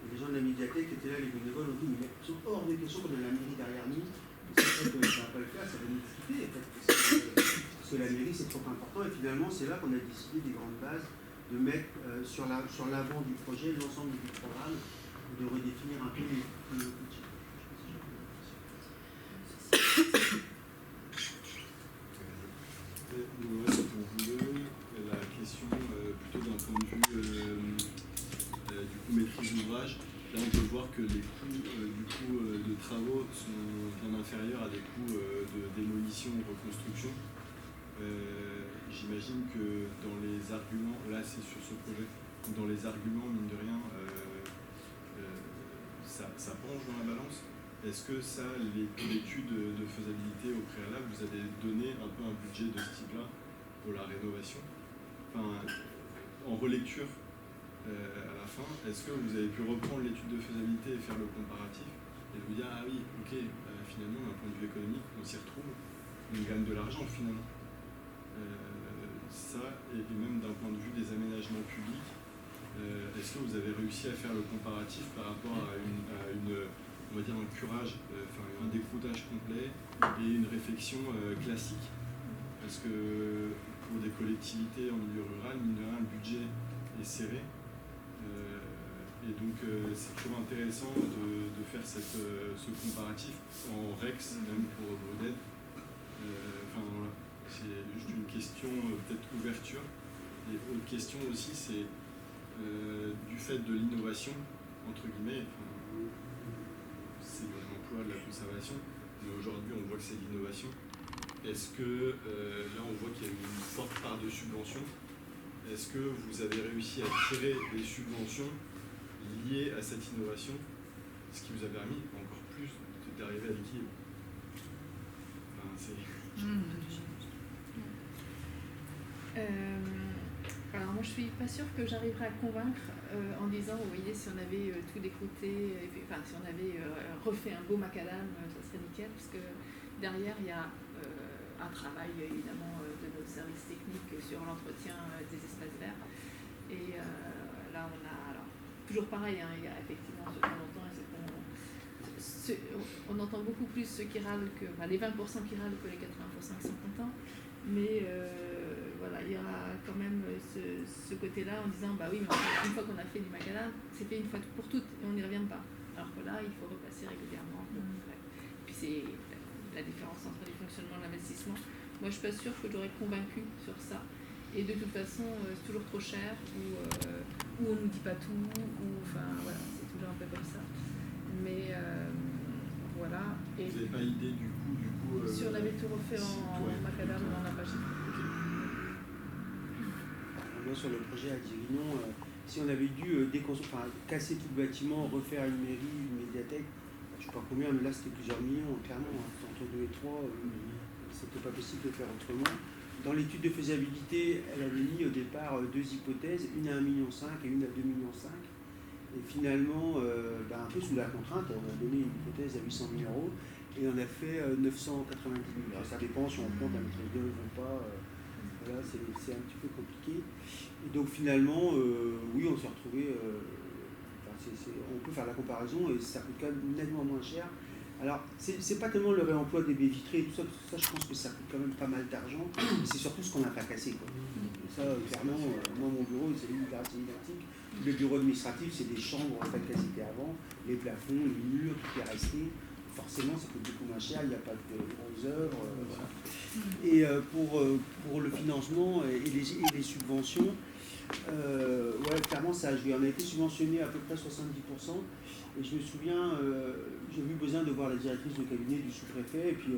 Et les gens de la médiathèque étaient là, les bénévoles ont dit, mais ils sont hors de question qu'on ait la mairie derrière nous. Et c'est vrai que ça ne va pas le faire, ça va nous quitter, en fait, parce que la mairie, c'est trop important. Et finalement, c'est là qu'on a décidé des grandes bases de mettre sur l'avant du projet l'ensemble du programme de redéfinir un peu le budget. Ouais, c'est pour vous deux. La question, plutôt d'un point de vue du coup maîtrise d'ouvrage, là on peut voir que les coûts de travaux sont bien inférieurs à des coûts de démolition ou reconstruction. J'imagine que dans les arguments, là c'est sur ce projet, dans les arguments, mine de rien, ça penche dans la balance. Est-ce que ça, l'étude de faisabilité au préalable, vous avez donné un peu un budget de ce type-là pour la rénovation? Enfin, en relecture à la fin, est-ce que vous avez pu reprendre l'étude de faisabilité et faire le comparatif et vous dire, ah oui, ok, finalement, d'un point de vue économique, on s'y retrouve, on gagne de l'argent finalement. Ça, et même d'un point de vue des aménagements publics, est-ce que vous avez réussi à faire le comparatif par rapport à on va dire un curage, un décroutage complet et une réflexion classique? Parce que pour des collectivités en milieu rural, mine de rien, le budget est serré. Et donc c'est toujours intéressant de faire ce comparatif en REX, même pour Broded. Voilà. C'est juste une question peut-être ouverture. Et autre question aussi, c'est du fait de l'innovation, entre guillemets, c'est de l'emploi, de la conservation, mais aujourd'hui on voit que c'est de l'innovation. Est-ce que là on voit qu'il y a une forte part de subventions? Est-ce que vous avez réussi à tirer des subventions liées à cette innovation, ce qui vous a permis encore plus d'arriver à l'équilibre? Alors moi je suis pas sûre que j'arriverai à convaincre en disant, vous voyez, si on avait tout découté, si on avait refait un beau macadam, ça serait nickel, parce que derrière il y a un travail évidemment de notre service technique sur l'entretien des espaces verts. Et là on a, alors toujours pareil, hein, il y a effectivement ce qu'on entend et on entend beaucoup plus ceux qui râlent que, les 20% qui râlent que les 80% qui sont contents. Mais voilà, il y a quand même ce côté-là en disant, bah oui, mais une fois qu'on a fait du macadam, c'est fait une fois pour toutes et on n'y revient pas. Alors que là, il faut repasser régulièrement. Puis c'est la différence entre les fonctionnements et l'investissement. Moi, je suis pas sûre que j'aurais convaincu sur ça. Et de toute façon, c'est toujours trop cher, ou on nous dit pas tout, ou voilà, c'est toujours un peu comme ça. Mais voilà. Et vous n'avez pas idée du coup si on avait tout refait en macadam, on n'en a pas chez nous. Moi, sur le projet à Divignon, si on avait dû casser tout le bâtiment, refaire une mairie, une médiathèque, je ne sais pas combien, mais là c'était plusieurs millions, clairement, entre 2 et 3, c'était pas possible de faire autrement. Dans l'étude de faisabilité, elle avait mis au départ 2 hypothèses, une à 1,5 million et une à 2,5 millions. Et finalement, un peu sous la contrainte, on a donné une hypothèse à 800 000 € et on a fait 990 000. Alors, ça dépend si on prend la maîtrise d'œuvre ou pas. Voilà, c'est un petit peu compliqué. Et donc finalement, oui, on s'est retrouvé. On peut faire la comparaison et ça coûte quand même nettement moins cher. Alors, c'est pas tellement le réemploi des baies vitrées et tout ça, je pense que ça coûte quand même pas mal d'argent, mais c'est surtout ce qu'on n'a pas cassé, quoi. Et ça, clairement, moi, mon bureau, c'est identique. Le bureau administratif, c'est des chambres en fait, qu'elles étaient avant, les plafonds, les murs, tout est resté. Forcément, ça coûte beaucoup moins cher, il n'y a pas de grosses œuvres. Voilà. Et pour le financement et les subventions, clairement, ça a joué. On a été subventionné à peu près 70%. Et je me souviens, j'ai eu besoin de voir la directrice de cabinet du sous-préfet. Et puis,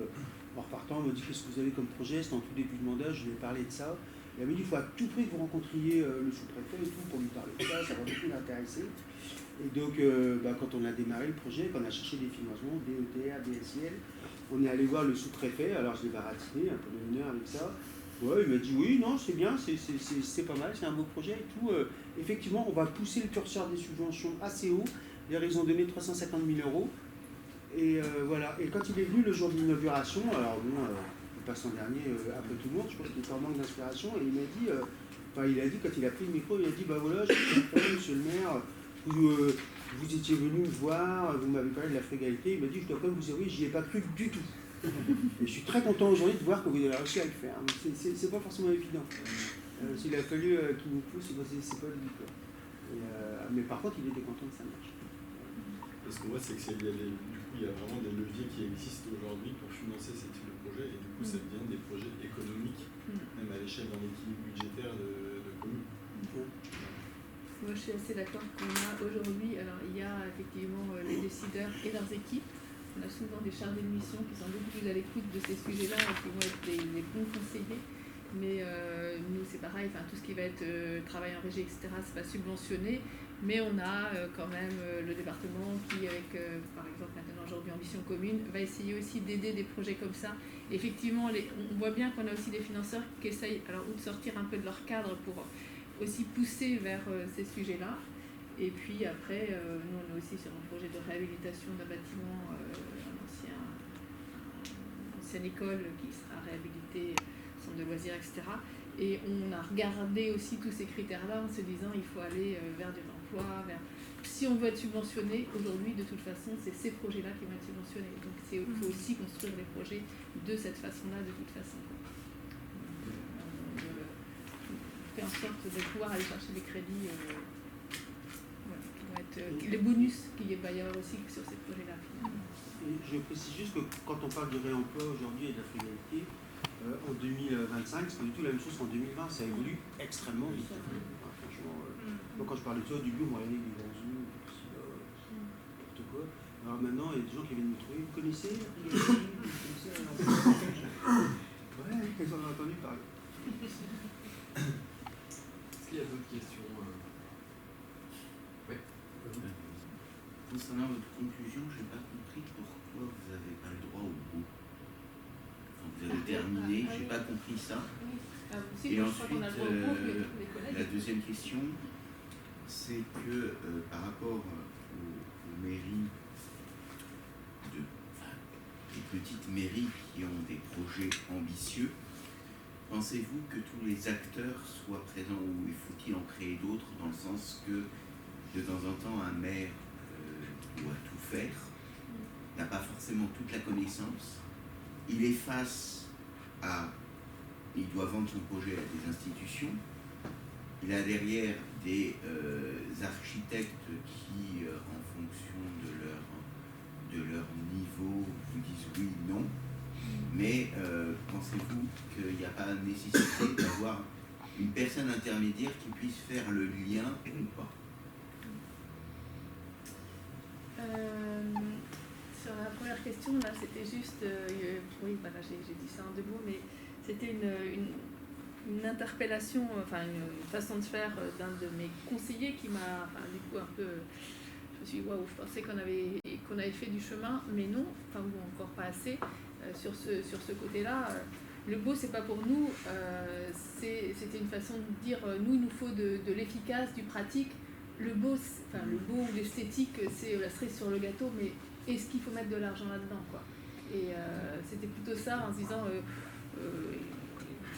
en repartant, elle m'a dit qu'est-ce que vous avez comme projet. C'était en tout début de mandat, je lui ai parlé de ça. Et elle m'a dit il faut à tout prix que vous rencontriez le sous-préfet et tout pour lui parler de ça, ça va beaucoup l'intéresser. Et donc, quand on a démarré le projet, quand on a cherché des financements, DETR, DSIL, on est allé voir le sous-préfet. Alors, je l'ai baratiné, un peu de l'honneur avec ça. Ouais, il m'a dit oui, non, c'est bien, c'est pas mal, c'est un beau projet et tout. Effectivement, on va pousser le curseur des subventions assez haut. D'ailleurs, ils ont donné 350 000 €. Et voilà. Et quand il est venu le jour de l'inauguration, alors bon, le passant dernier, après tout le monde, je pense qu'il était en manque d'inspiration, et il m'a dit, quand il a pris le micro, il a dit, voilà, je suis monsieur le maire, vous étiez venu me voir, vous m'avez parlé de la frugalité, il m'a dit, je dois quand même vous avouer, j'y ai pas cru du tout. Et je suis très content aujourd'hui de voir que vous avez réussi à le faire. C'est pas forcément évident. S'il a fallu qu'il nous pousse, c'est pas évident. Mais par contre, il était content que ça marche. ce qu'on voit, c'est qu'il y a vraiment des leviers qui existent aujourd'hui pour financer ces types de projets, et du coup, ça devient des projets économiques, même à l'échelle d'un équilibre budgétaire de communes. Moi, je suis assez d'accord qu'on a aujourd'hui, alors il y a effectivement les décideurs et leurs équipes. On a souvent des chargés de mission qui sont beaucoup plus à l'écoute de ces sujets-là et qui vont être les bons conseillers. Mais nous, c'est pareil, tout ce qui va être travail en régie, etc., c'est pas subventionné. Mais on a quand même le département qui, avec par exemple maintenant aujourd'hui Ambition Commune, va essayer aussi d'aider des projets comme ça. Et effectivement, on voit bien qu'on a aussi des financeurs qui essayent alors, ou de sortir un peu de leur cadre pour aussi pousser vers ces sujets-là. Et puis après, nous on est aussi sur un projet de réhabilitation d'un bâtiment, ancienne école qui sera réhabilitée, centre de loisirs, etc. Et on a regardé aussi tous ces critères-là en se disant il faut aller vers du emploi, si on veut être subventionné, aujourd'hui de toute façon c'est ces projets-là qui vont être subventionnés. Donc il faut aussi construire les projets de cette façon-là de toute façon. On fait en sorte de pouvoir aller chercher des crédits. Les bonus qu'il va y avoir aussi sur ces projets-là. Et je précise juste que quand on parle de réemploi aujourd'hui et de la frugalité, en 2025, c'est pas du tout la même chose qu'en 2020, ça évolue extrêmement vite. Franchement, moi quand je parlais de ça, au début, on regardait des grands zoos, n'importe quoi. Alors maintenant, il y a des gens qui viennent me trouver, vous connaissez la frugalité? Ouais, ils en ont entendu parler. Est-ce qu'il y a d'autres questions? Concernant votre conclusion, je n'ai pas compris pourquoi vous n'avez pas le droit au bout. Quand vous avez terminé, je n'ai pas compris ça. Et ensuite, la deuxième question, c'est que par rapport aux mairies, des petites mairies qui ont des projets ambitieux, pensez-vous que tous les acteurs soient présents ou faut-il en créer d'autres dans le sens que de temps en temps un maire doit tout faire, n'a pas forcément toute la connaissance, il est face à, il doit vendre son projet à des institutions, il a derrière des architectes qui, en fonction de leur niveau, vous disent oui, non, mais pensez-vous qu'il n'y a pas nécessité d'avoir une personne intermédiaire qui puisse faire le lien ou pas? Sur la première question, là, c'était juste, oui, voilà, j'ai dit ça en 2 mots, mais c'était une interpellation, une façon de faire d'un de mes conseillers qui m'a, du coup, un peu, je me suis dit, waouh, je pensais qu'on avait fait du chemin, mais non, ou encore pas assez, sur ce côté-là. Le beau, c'est pas pour nous, c'était une façon de dire, nous, il nous faut de l'efficace, du pratique. Le beau ou l'esthétique, c'est la cerise sur le gâteau, mais est-ce qu'il faut mettre de l'argent là-dedans, quoi? Et c'était plutôt ça, en se disant,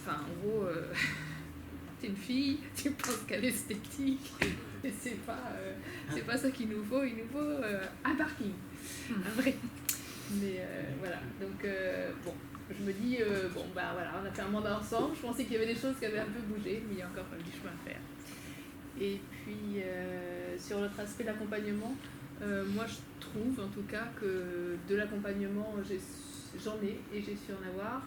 en gros, t'es une fille, tu penses qu'à l'esthétique, et c'est pas ça qu'il nous faut, il nous faut un parking, un vrai. Mais voilà, donc bon, je me dis, voilà, on a fait un mandat ensemble, je pensais qu'il y avait des choses qui avaient un peu bougé, mais il y a encore du chemin à faire. Et puis, sur l'autre aspect, l'accompagnement, moi je trouve en tout cas que de l'accompagnement, j'en ai et j'ai su en avoir.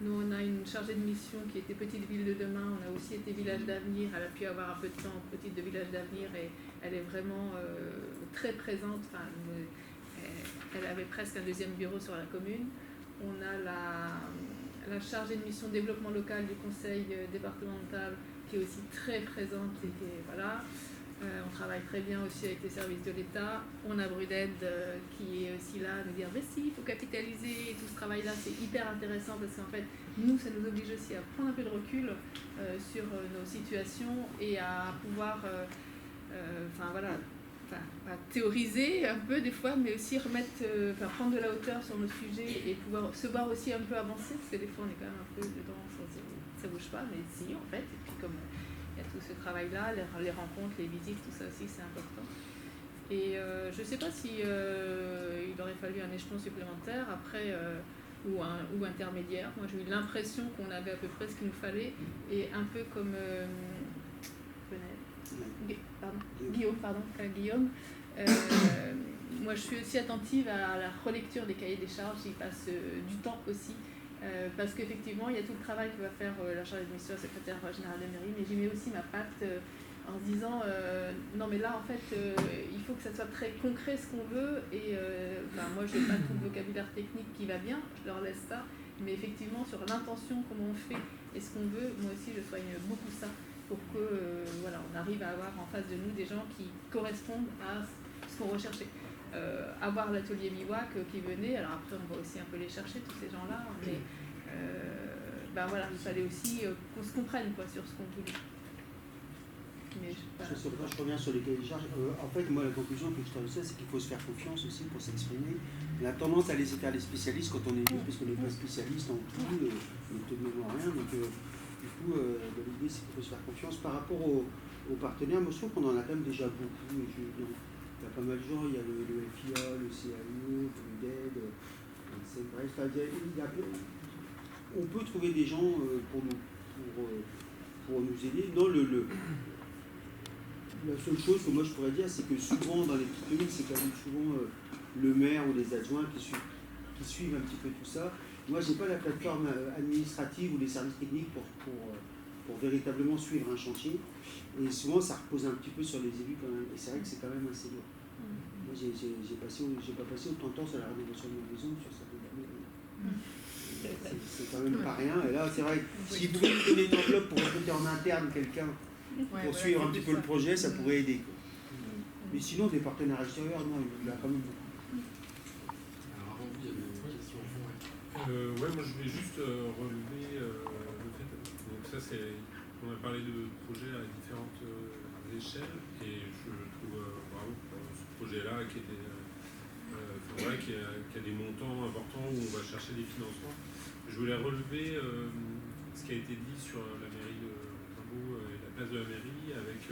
Nous, on a une chargée de mission qui était Petite Ville de Demain, on a aussi été Village d'Avenir, elle a pu avoir un peu de temps Petite de Village d'Avenir et elle est vraiment très présente. Elle avait presque un 2e bureau sur la commune. On a la chargée de mission développement local du conseil départemental qui est aussi très présente et qui est, voilà. On travaille très bien aussi avec les services de l'État. On a Bruded qui est aussi là à nous dire mais si, il faut capitaliser et tout ce travail-là, c'est hyper intéressant parce qu'en fait, nous, ça nous oblige aussi à prendre un peu de recul sur nos situations et à pouvoir théoriser un peu des fois, mais aussi prendre de la hauteur sur nos sujets et pouvoir se voir aussi un peu avancer parce que des fois, on est quand même un peu dedans, ça bouge pas, mais si, en fait. Et puis comme il y a tout ce travail-là, les rencontres, les visites, tout ça aussi, c'est important. Et je ne sais pas si il aurait fallu un échelon supplémentaire après ou intermédiaire. Moi, j'ai eu l'impression qu'on avait à peu près ce qu'il nous fallait et un peu comme Guillaume, Moi, je suis aussi attentive à la relecture des cahiers des charges, j'y passe du temps aussi, parce qu'effectivement, il y a tout le travail que va faire la chargée de mission, secrétaire générale de mairie, mais j'y mets aussi ma patte en se disant non, mais là, en fait, il faut que ça soit très concret ce qu'on veut, et moi, je n'ai pas tout le vocabulaire technique qui va bien, je leur laisse ça, mais effectivement, sur l'intention, comment on fait et ce qu'on veut, moi aussi, je soigne beaucoup ça, pour que on arrive à avoir en face de nous des gens qui correspondent à ce qu'on recherchait. Avoir l'atelier Miwak qui venait, alors après on va aussi un peu les chercher tous ces gens-là, mais il fallait aussi qu'on se comprenne sur ce qu'on voulait. Mais je reviens sur les cahiers de charges. En fait, moi, la conclusion que je trouve ça, c'est qu'il faut se faire confiance aussi pour s'exprimer. On a tendance à laisser faire les spécialistes quand on est venu, parce qu'on n'est pas spécialiste en tout, on n'est tout de même en rien. Donc, du coup, l'idée, c'est qu'il faut se faire confiance. Par rapport aux partenaires, moi, je trouve qu'on en a quand même déjà beaucoup. Il y a pas mal de gens, il y a le FIA, le CAE, l'UDED, bref, on peut trouver des gens pour nous aider. Non, la seule chose que moi je pourrais dire, c'est que souvent dans les petites communes, c'est quand même souvent le maire ou les adjoints qui suivent un petit peu tout ça. Moi, j'ai pas la plateforme administrative ou les services techniques pour véritablement suivre un chantier. Et souvent, ça repose un petit peu sur les élus quand même. Et c'est vrai que c'est quand même assez lourd. Moi, j'ai pas passé autant de temps sur la rénovation de ma maison sur ça. C'est quand même pas rien. Et là, c'est vrai que si vous pouvez me donner une enveloppe pour recruter en interne quelqu'un pour suivre un petit peu le projet, ça pourrait aider. Mais sinon, des partenaires extérieurs, non, il y en a quand même beaucoup. Alors avant vous, il y avait une question au fond. Moi je voulais juste relever le fait, donc ça c'est, on a parlé de projets à différentes échelles, et je trouve bravo pour ce projet-là qui a des montants importants où on va chercher des financements. Je voulais relever ce qui a été dit sur la mairie de Rimbaud et la place de la mairie, avec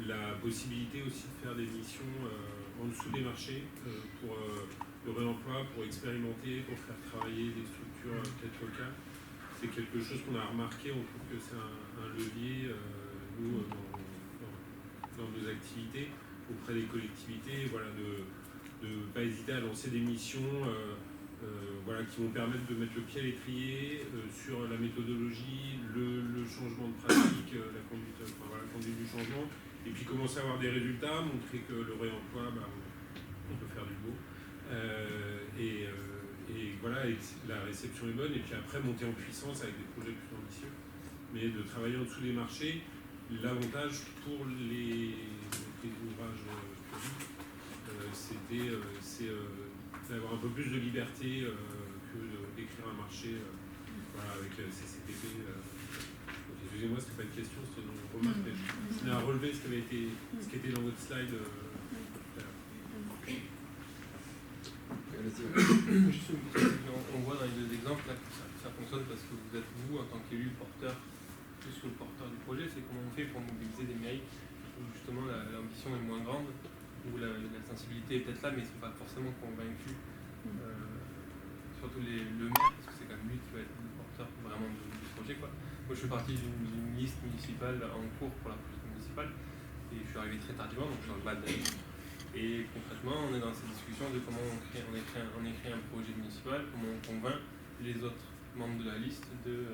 la possibilité aussi de faire des missions en dessous des marchés pour le réemploi, pour expérimenter, pour faire travailler des structures peut-être locales. C'est quelque chose qu'on a remarqué, on trouve que c'est un levier, nous, dans nos activités, auprès des collectivités, de ne pas hésiter à lancer des missions qui vont permettre de mettre le pied à l'étrier sur la méthodologie, le changement de pratique, la conduite du changement, et puis commencer à avoir des résultats, montrer que le réemploi, on peut faire du beau. Et la réception est bonne, et puis après monter en puissance avec des projets plus ambitieux, mais de travailler en dessous des marchés. L'avantage pour les ouvrages publics, c'est d'avoir un peu plus de liberté que d'écrire un marché avec CCTP. Excusez-moi, c'était pas une question, c'était une remarque, mais je tenais à relever ce qui était dans votre slide. On voit dans les deux exemples là, que ça fonctionne parce que vous êtes vous en tant qu'élu porteur, plus que le porteur du projet. C'est comment on fait pour mobiliser des mairies où justement l'ambition est moins grande, où la sensibilité est peut-être là, mais ils ne sont pas forcément convaincus, surtout le maire, parce que c'est quand même lui qui va être le porteur vraiment du projet. Moi je fais partie d'une liste municipale en cours pour la politique municipale, et je suis arrivé très tardivement, donc je suis dans le bas de l'année. Et concrètement, on est dans cette discussion de comment on écrit un projet municipal, comment on convainc les autres membres de la liste de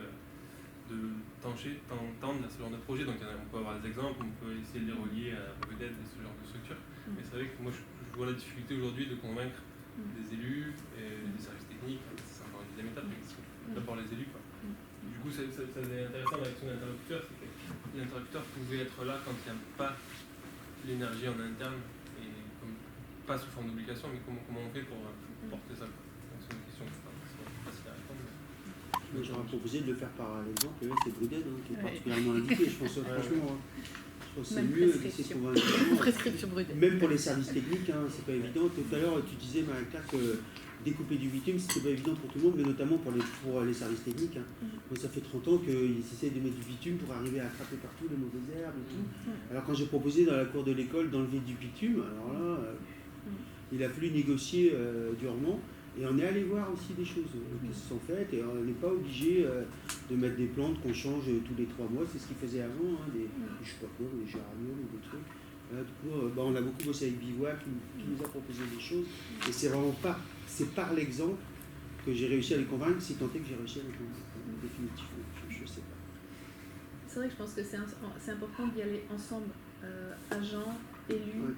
tendre à ce genre de projet. Donc on peut avoir des exemples, on peut essayer de les relier à peut-être ce genre de structure. Mais c'est vrai que moi je vois la difficulté aujourd'hui de convaincre des élus et des services techniques, c'est encore une deuxième étape, mais d'abord les élus. Du coup, ça c'est intéressant l'action de l'interlocuteur, c'est que l'interlocuteur pouvait être là quand il n'y a pas l'énergie en interne, pas sous forme d'obligation, mais comment on fait pour porter ça. C'est une question pas facile à répondre. Mais j'aurais proposé de le faire par exemple, là c'est Brudet qui est particulièrement indiqué, je pense franchement. Je pense que c'est mieux d'essayer de convaincre les gens. Même pour les services techniques, c'est pas évident. Tout à l'heure tu disais Marie-Claire que découper du bitume c'était pas évident pour tout le monde, mais notamment pour les services techniques. Moi ça fait 30 ans qu'ils essaient de mettre du bitume pour arriver à attraper partout les mauvaises herbes et tout. Alors quand j'ai proposé dans la cour de l'école d'enlever du bitume, alors là il a fallu négocier durement, et on est allé voir aussi des choses qui se sont faites, et on n'est pas obligé de mettre des plantes qu'on change tous les 3 mois, c'est ce qu'ils faisaient avant, je sais pas quoi, des géraniums ou des trucs. Voilà, du coup, on a beaucoup bossé avec Bivouac qui nous a proposé des choses. Et c'est vraiment c'est par l'exemple que j'ai réussi à les convaincre, si tant est que j'ai réussi à les convaincre. Définitivement, je ne sais pas. C'est vrai que je pense que c'est important d'y aller ensemble, agents, élus.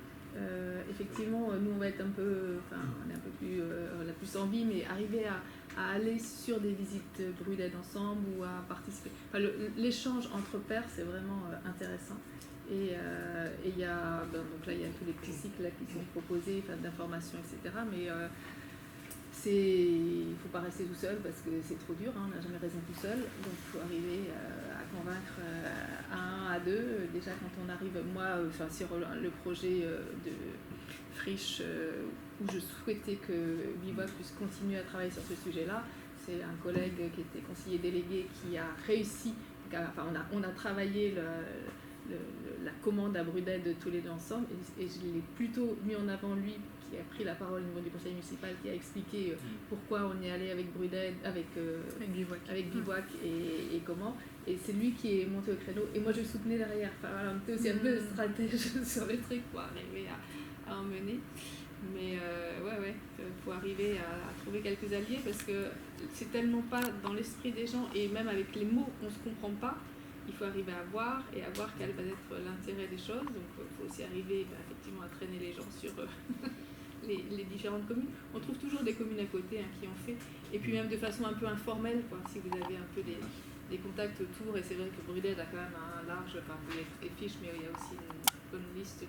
Effectivement, nous on va être un peu, on est un peu plus, on a plus envie, mais arriver à aller sur des visites Bruded ensemble ou à participer. L'échange entre pairs, c'est vraiment intéressant. Et il y a, donc là il y a tous les petits cycles là, qui sont proposés, d'informations, etc. Mais il ne faut pas rester tout seul parce que c'est trop dur, on n'a jamais raison tout seul. Donc il faut arriver à convaincre à un, à deux. Déjà quand on arrive, moi, sur le projet de Friche, où je souhaitais que Bivouac puisse continuer à travailler sur ce sujet-là, c'est un collègue qui était conseiller délégué qui a réussi, on a travaillé la commande à Bruded tous les deux ensemble et je l'ai plutôt mis en avant lui qui a pris la parole au niveau du conseil municipal, qui a expliqué pourquoi on est allé avec Bruded, avec Bivouac et comment. Et c'est lui qui est monté au créneau. Et moi, je le soutenais derrière. On était aussi un peu stratège sur le truc pour arriver à emmener. Mais il faut arriver à trouver quelques alliés parce que c'est tellement pas dans l'esprit des gens et même avec les mots, on ne se comprend pas. Il faut arriver à voir et à voir quel va être l'intérêt des choses. Donc, il faut aussi arriver effectivement à traîner les gens sur les différentes communes. On trouve toujours des communes à côté qui ont fait. Et puis même de façon un peu informelle, si vous avez un peu des contacts autour. Et c'est vrai que Bruded a quand même un large, les fiches, mais il y a aussi une bonne liste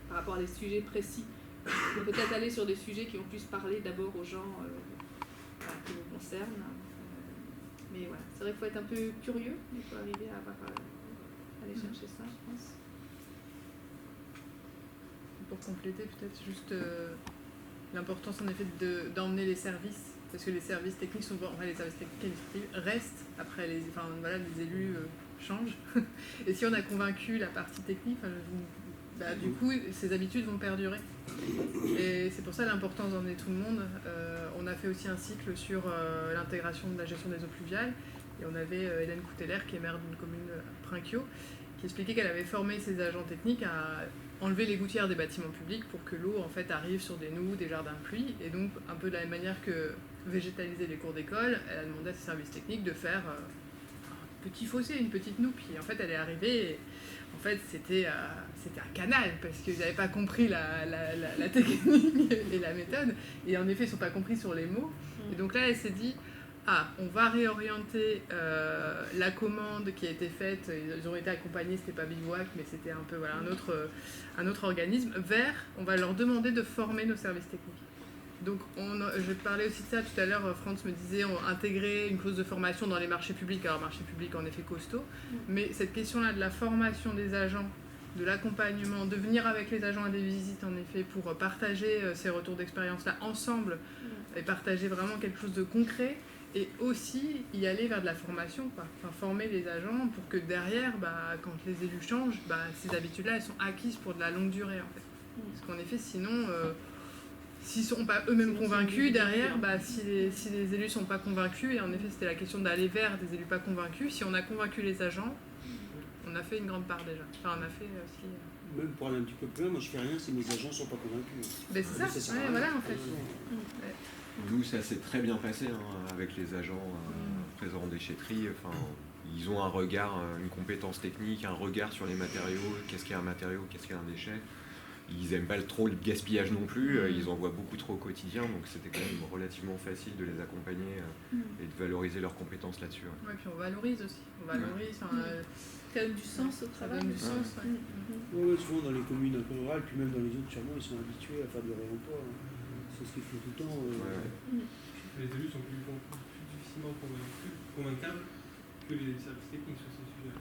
par rapport à des sujets précis. On peut peut-être aller sur des sujets qui vont plus parler d'abord aux gens qui vous concernent. Mais voilà, c'est vrai qu'il faut être un peu curieux, mais il faut arriver à aller chercher ça, je pense. Pour compléter, peut-être juste l'importance en effet d'emmener les services, parce que les services techniques les services techniques restent après les élus changent. Et si on a convaincu la partie technique, du coup, ces habitudes vont perdurer. Et c'est pour ça l'importance d'emmener tout le monde. On a fait aussi un cycle sur l'intégration de la gestion des eaux pluviales. Et on avait Hélène Couteller, qui est maire d'une commune, Prinquio, qui expliquait qu'elle avait formé ses agents techniques à enlever les gouttières des bâtiments publics pour que l'eau en fait arrive sur des noues, des jardins de pluie. Et donc, un peu de la même manière que végétaliser les cours d'école, elle a demandé à ses services techniques de faire un petit fossé, une petite noue. Puis en fait, elle est arrivée... Et, en fait, c'était un canal parce qu'ils n'avaient pas compris la technique et la méthode. Et en effet, ils ne sont pas compris sur les mots. Et donc là, elle s'est dit, on va réorienter la commande qui a été faite. Ils ont été accompagnés, c'était pas Bivouac, mais c'était un peu un autre organisme, on va leur demander de former nos services techniques. Donc, je parlais aussi de ça tout à l'heure, Franz me disait intégrer une clause de formation dans les marchés publics. Alors, marché public en effet costaud, mais cette question-là de la formation des agents, de l'accompagnement, de venir avec les agents à des visites en effet pour partager ces retours d'expérience-là ensemble et partager vraiment quelque chose de concret et aussi y aller vers de la formation, former les agents pour que derrière, quand les élus changent, ces habitudes-là, elles sont acquises pour de la longue durée en fait. Parce qu'en effet, sinon... S'ils ne sont pas eux-mêmes convaincus, derrière, si les élus ne sont pas convaincus, et en effet c'était la question d'aller vers des élus pas convaincus, si on a convaincu les agents, on a fait une grande part déjà. On a fait aussi... Même pour aller un petit peu plus loin, moi je fais rien si mes agents ne sont pas convaincus. C'est ça, voilà en fait. Nous ça s'est très bien passé avec les agents présents en déchetterie. Ils ont un regard, une compétence technique, un regard sur les matériaux, qu'est-ce qu'est un matériau, qu'est-ce qu'est un déchet. Ils n'aiment pas trop le gaspillage non plus, ils en voient beaucoup trop au quotidien, donc c'était quand même relativement facile de les accompagner et de valoriser leurs compétences là-dessus. Ouais, puis on valorise aussi. Ça donne du sens au travail. Ça donne du sens, ouais, souvent dans les communes un peu rurales, puis même dans les autres, sûrement, ils sont habitués à faire du réemploi. C'est ce qu'ils font tout le temps. Les élus sont plus difficilement convaincables que les services techniques sur ces sujets.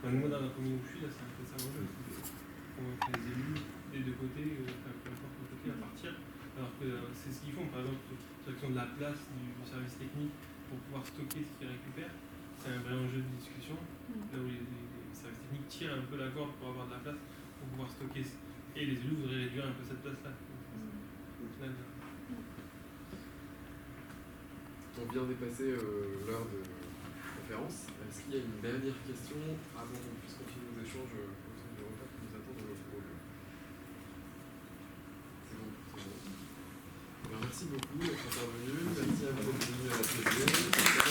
Moi, dans la commune où je suis, là, c'est un peu ça l'enjeu. Convaincre les élus des deux côtés, peu importe le côté, à partir. Alors que c'est ce qu'ils font, par exemple, sur l'action de la place du service technique pour pouvoir stocker ce qu'ils récupèrent. C'est un vrai enjeu de discussion, là où les services techniques tirent un peu la corde pour avoir de la place, pour pouvoir stocker. Et les élus voudraient réduire un peu cette place-là. Au final, on vient dépasser l'heure de conférence. Est-ce qu'il y a une dernière question avant qu'on puisse continuer nos échanges au sein du repas qui nous attend dans notre rôle ? merci beaucoup d'être intervenu. Merci à vous d'être venu à l'atelier.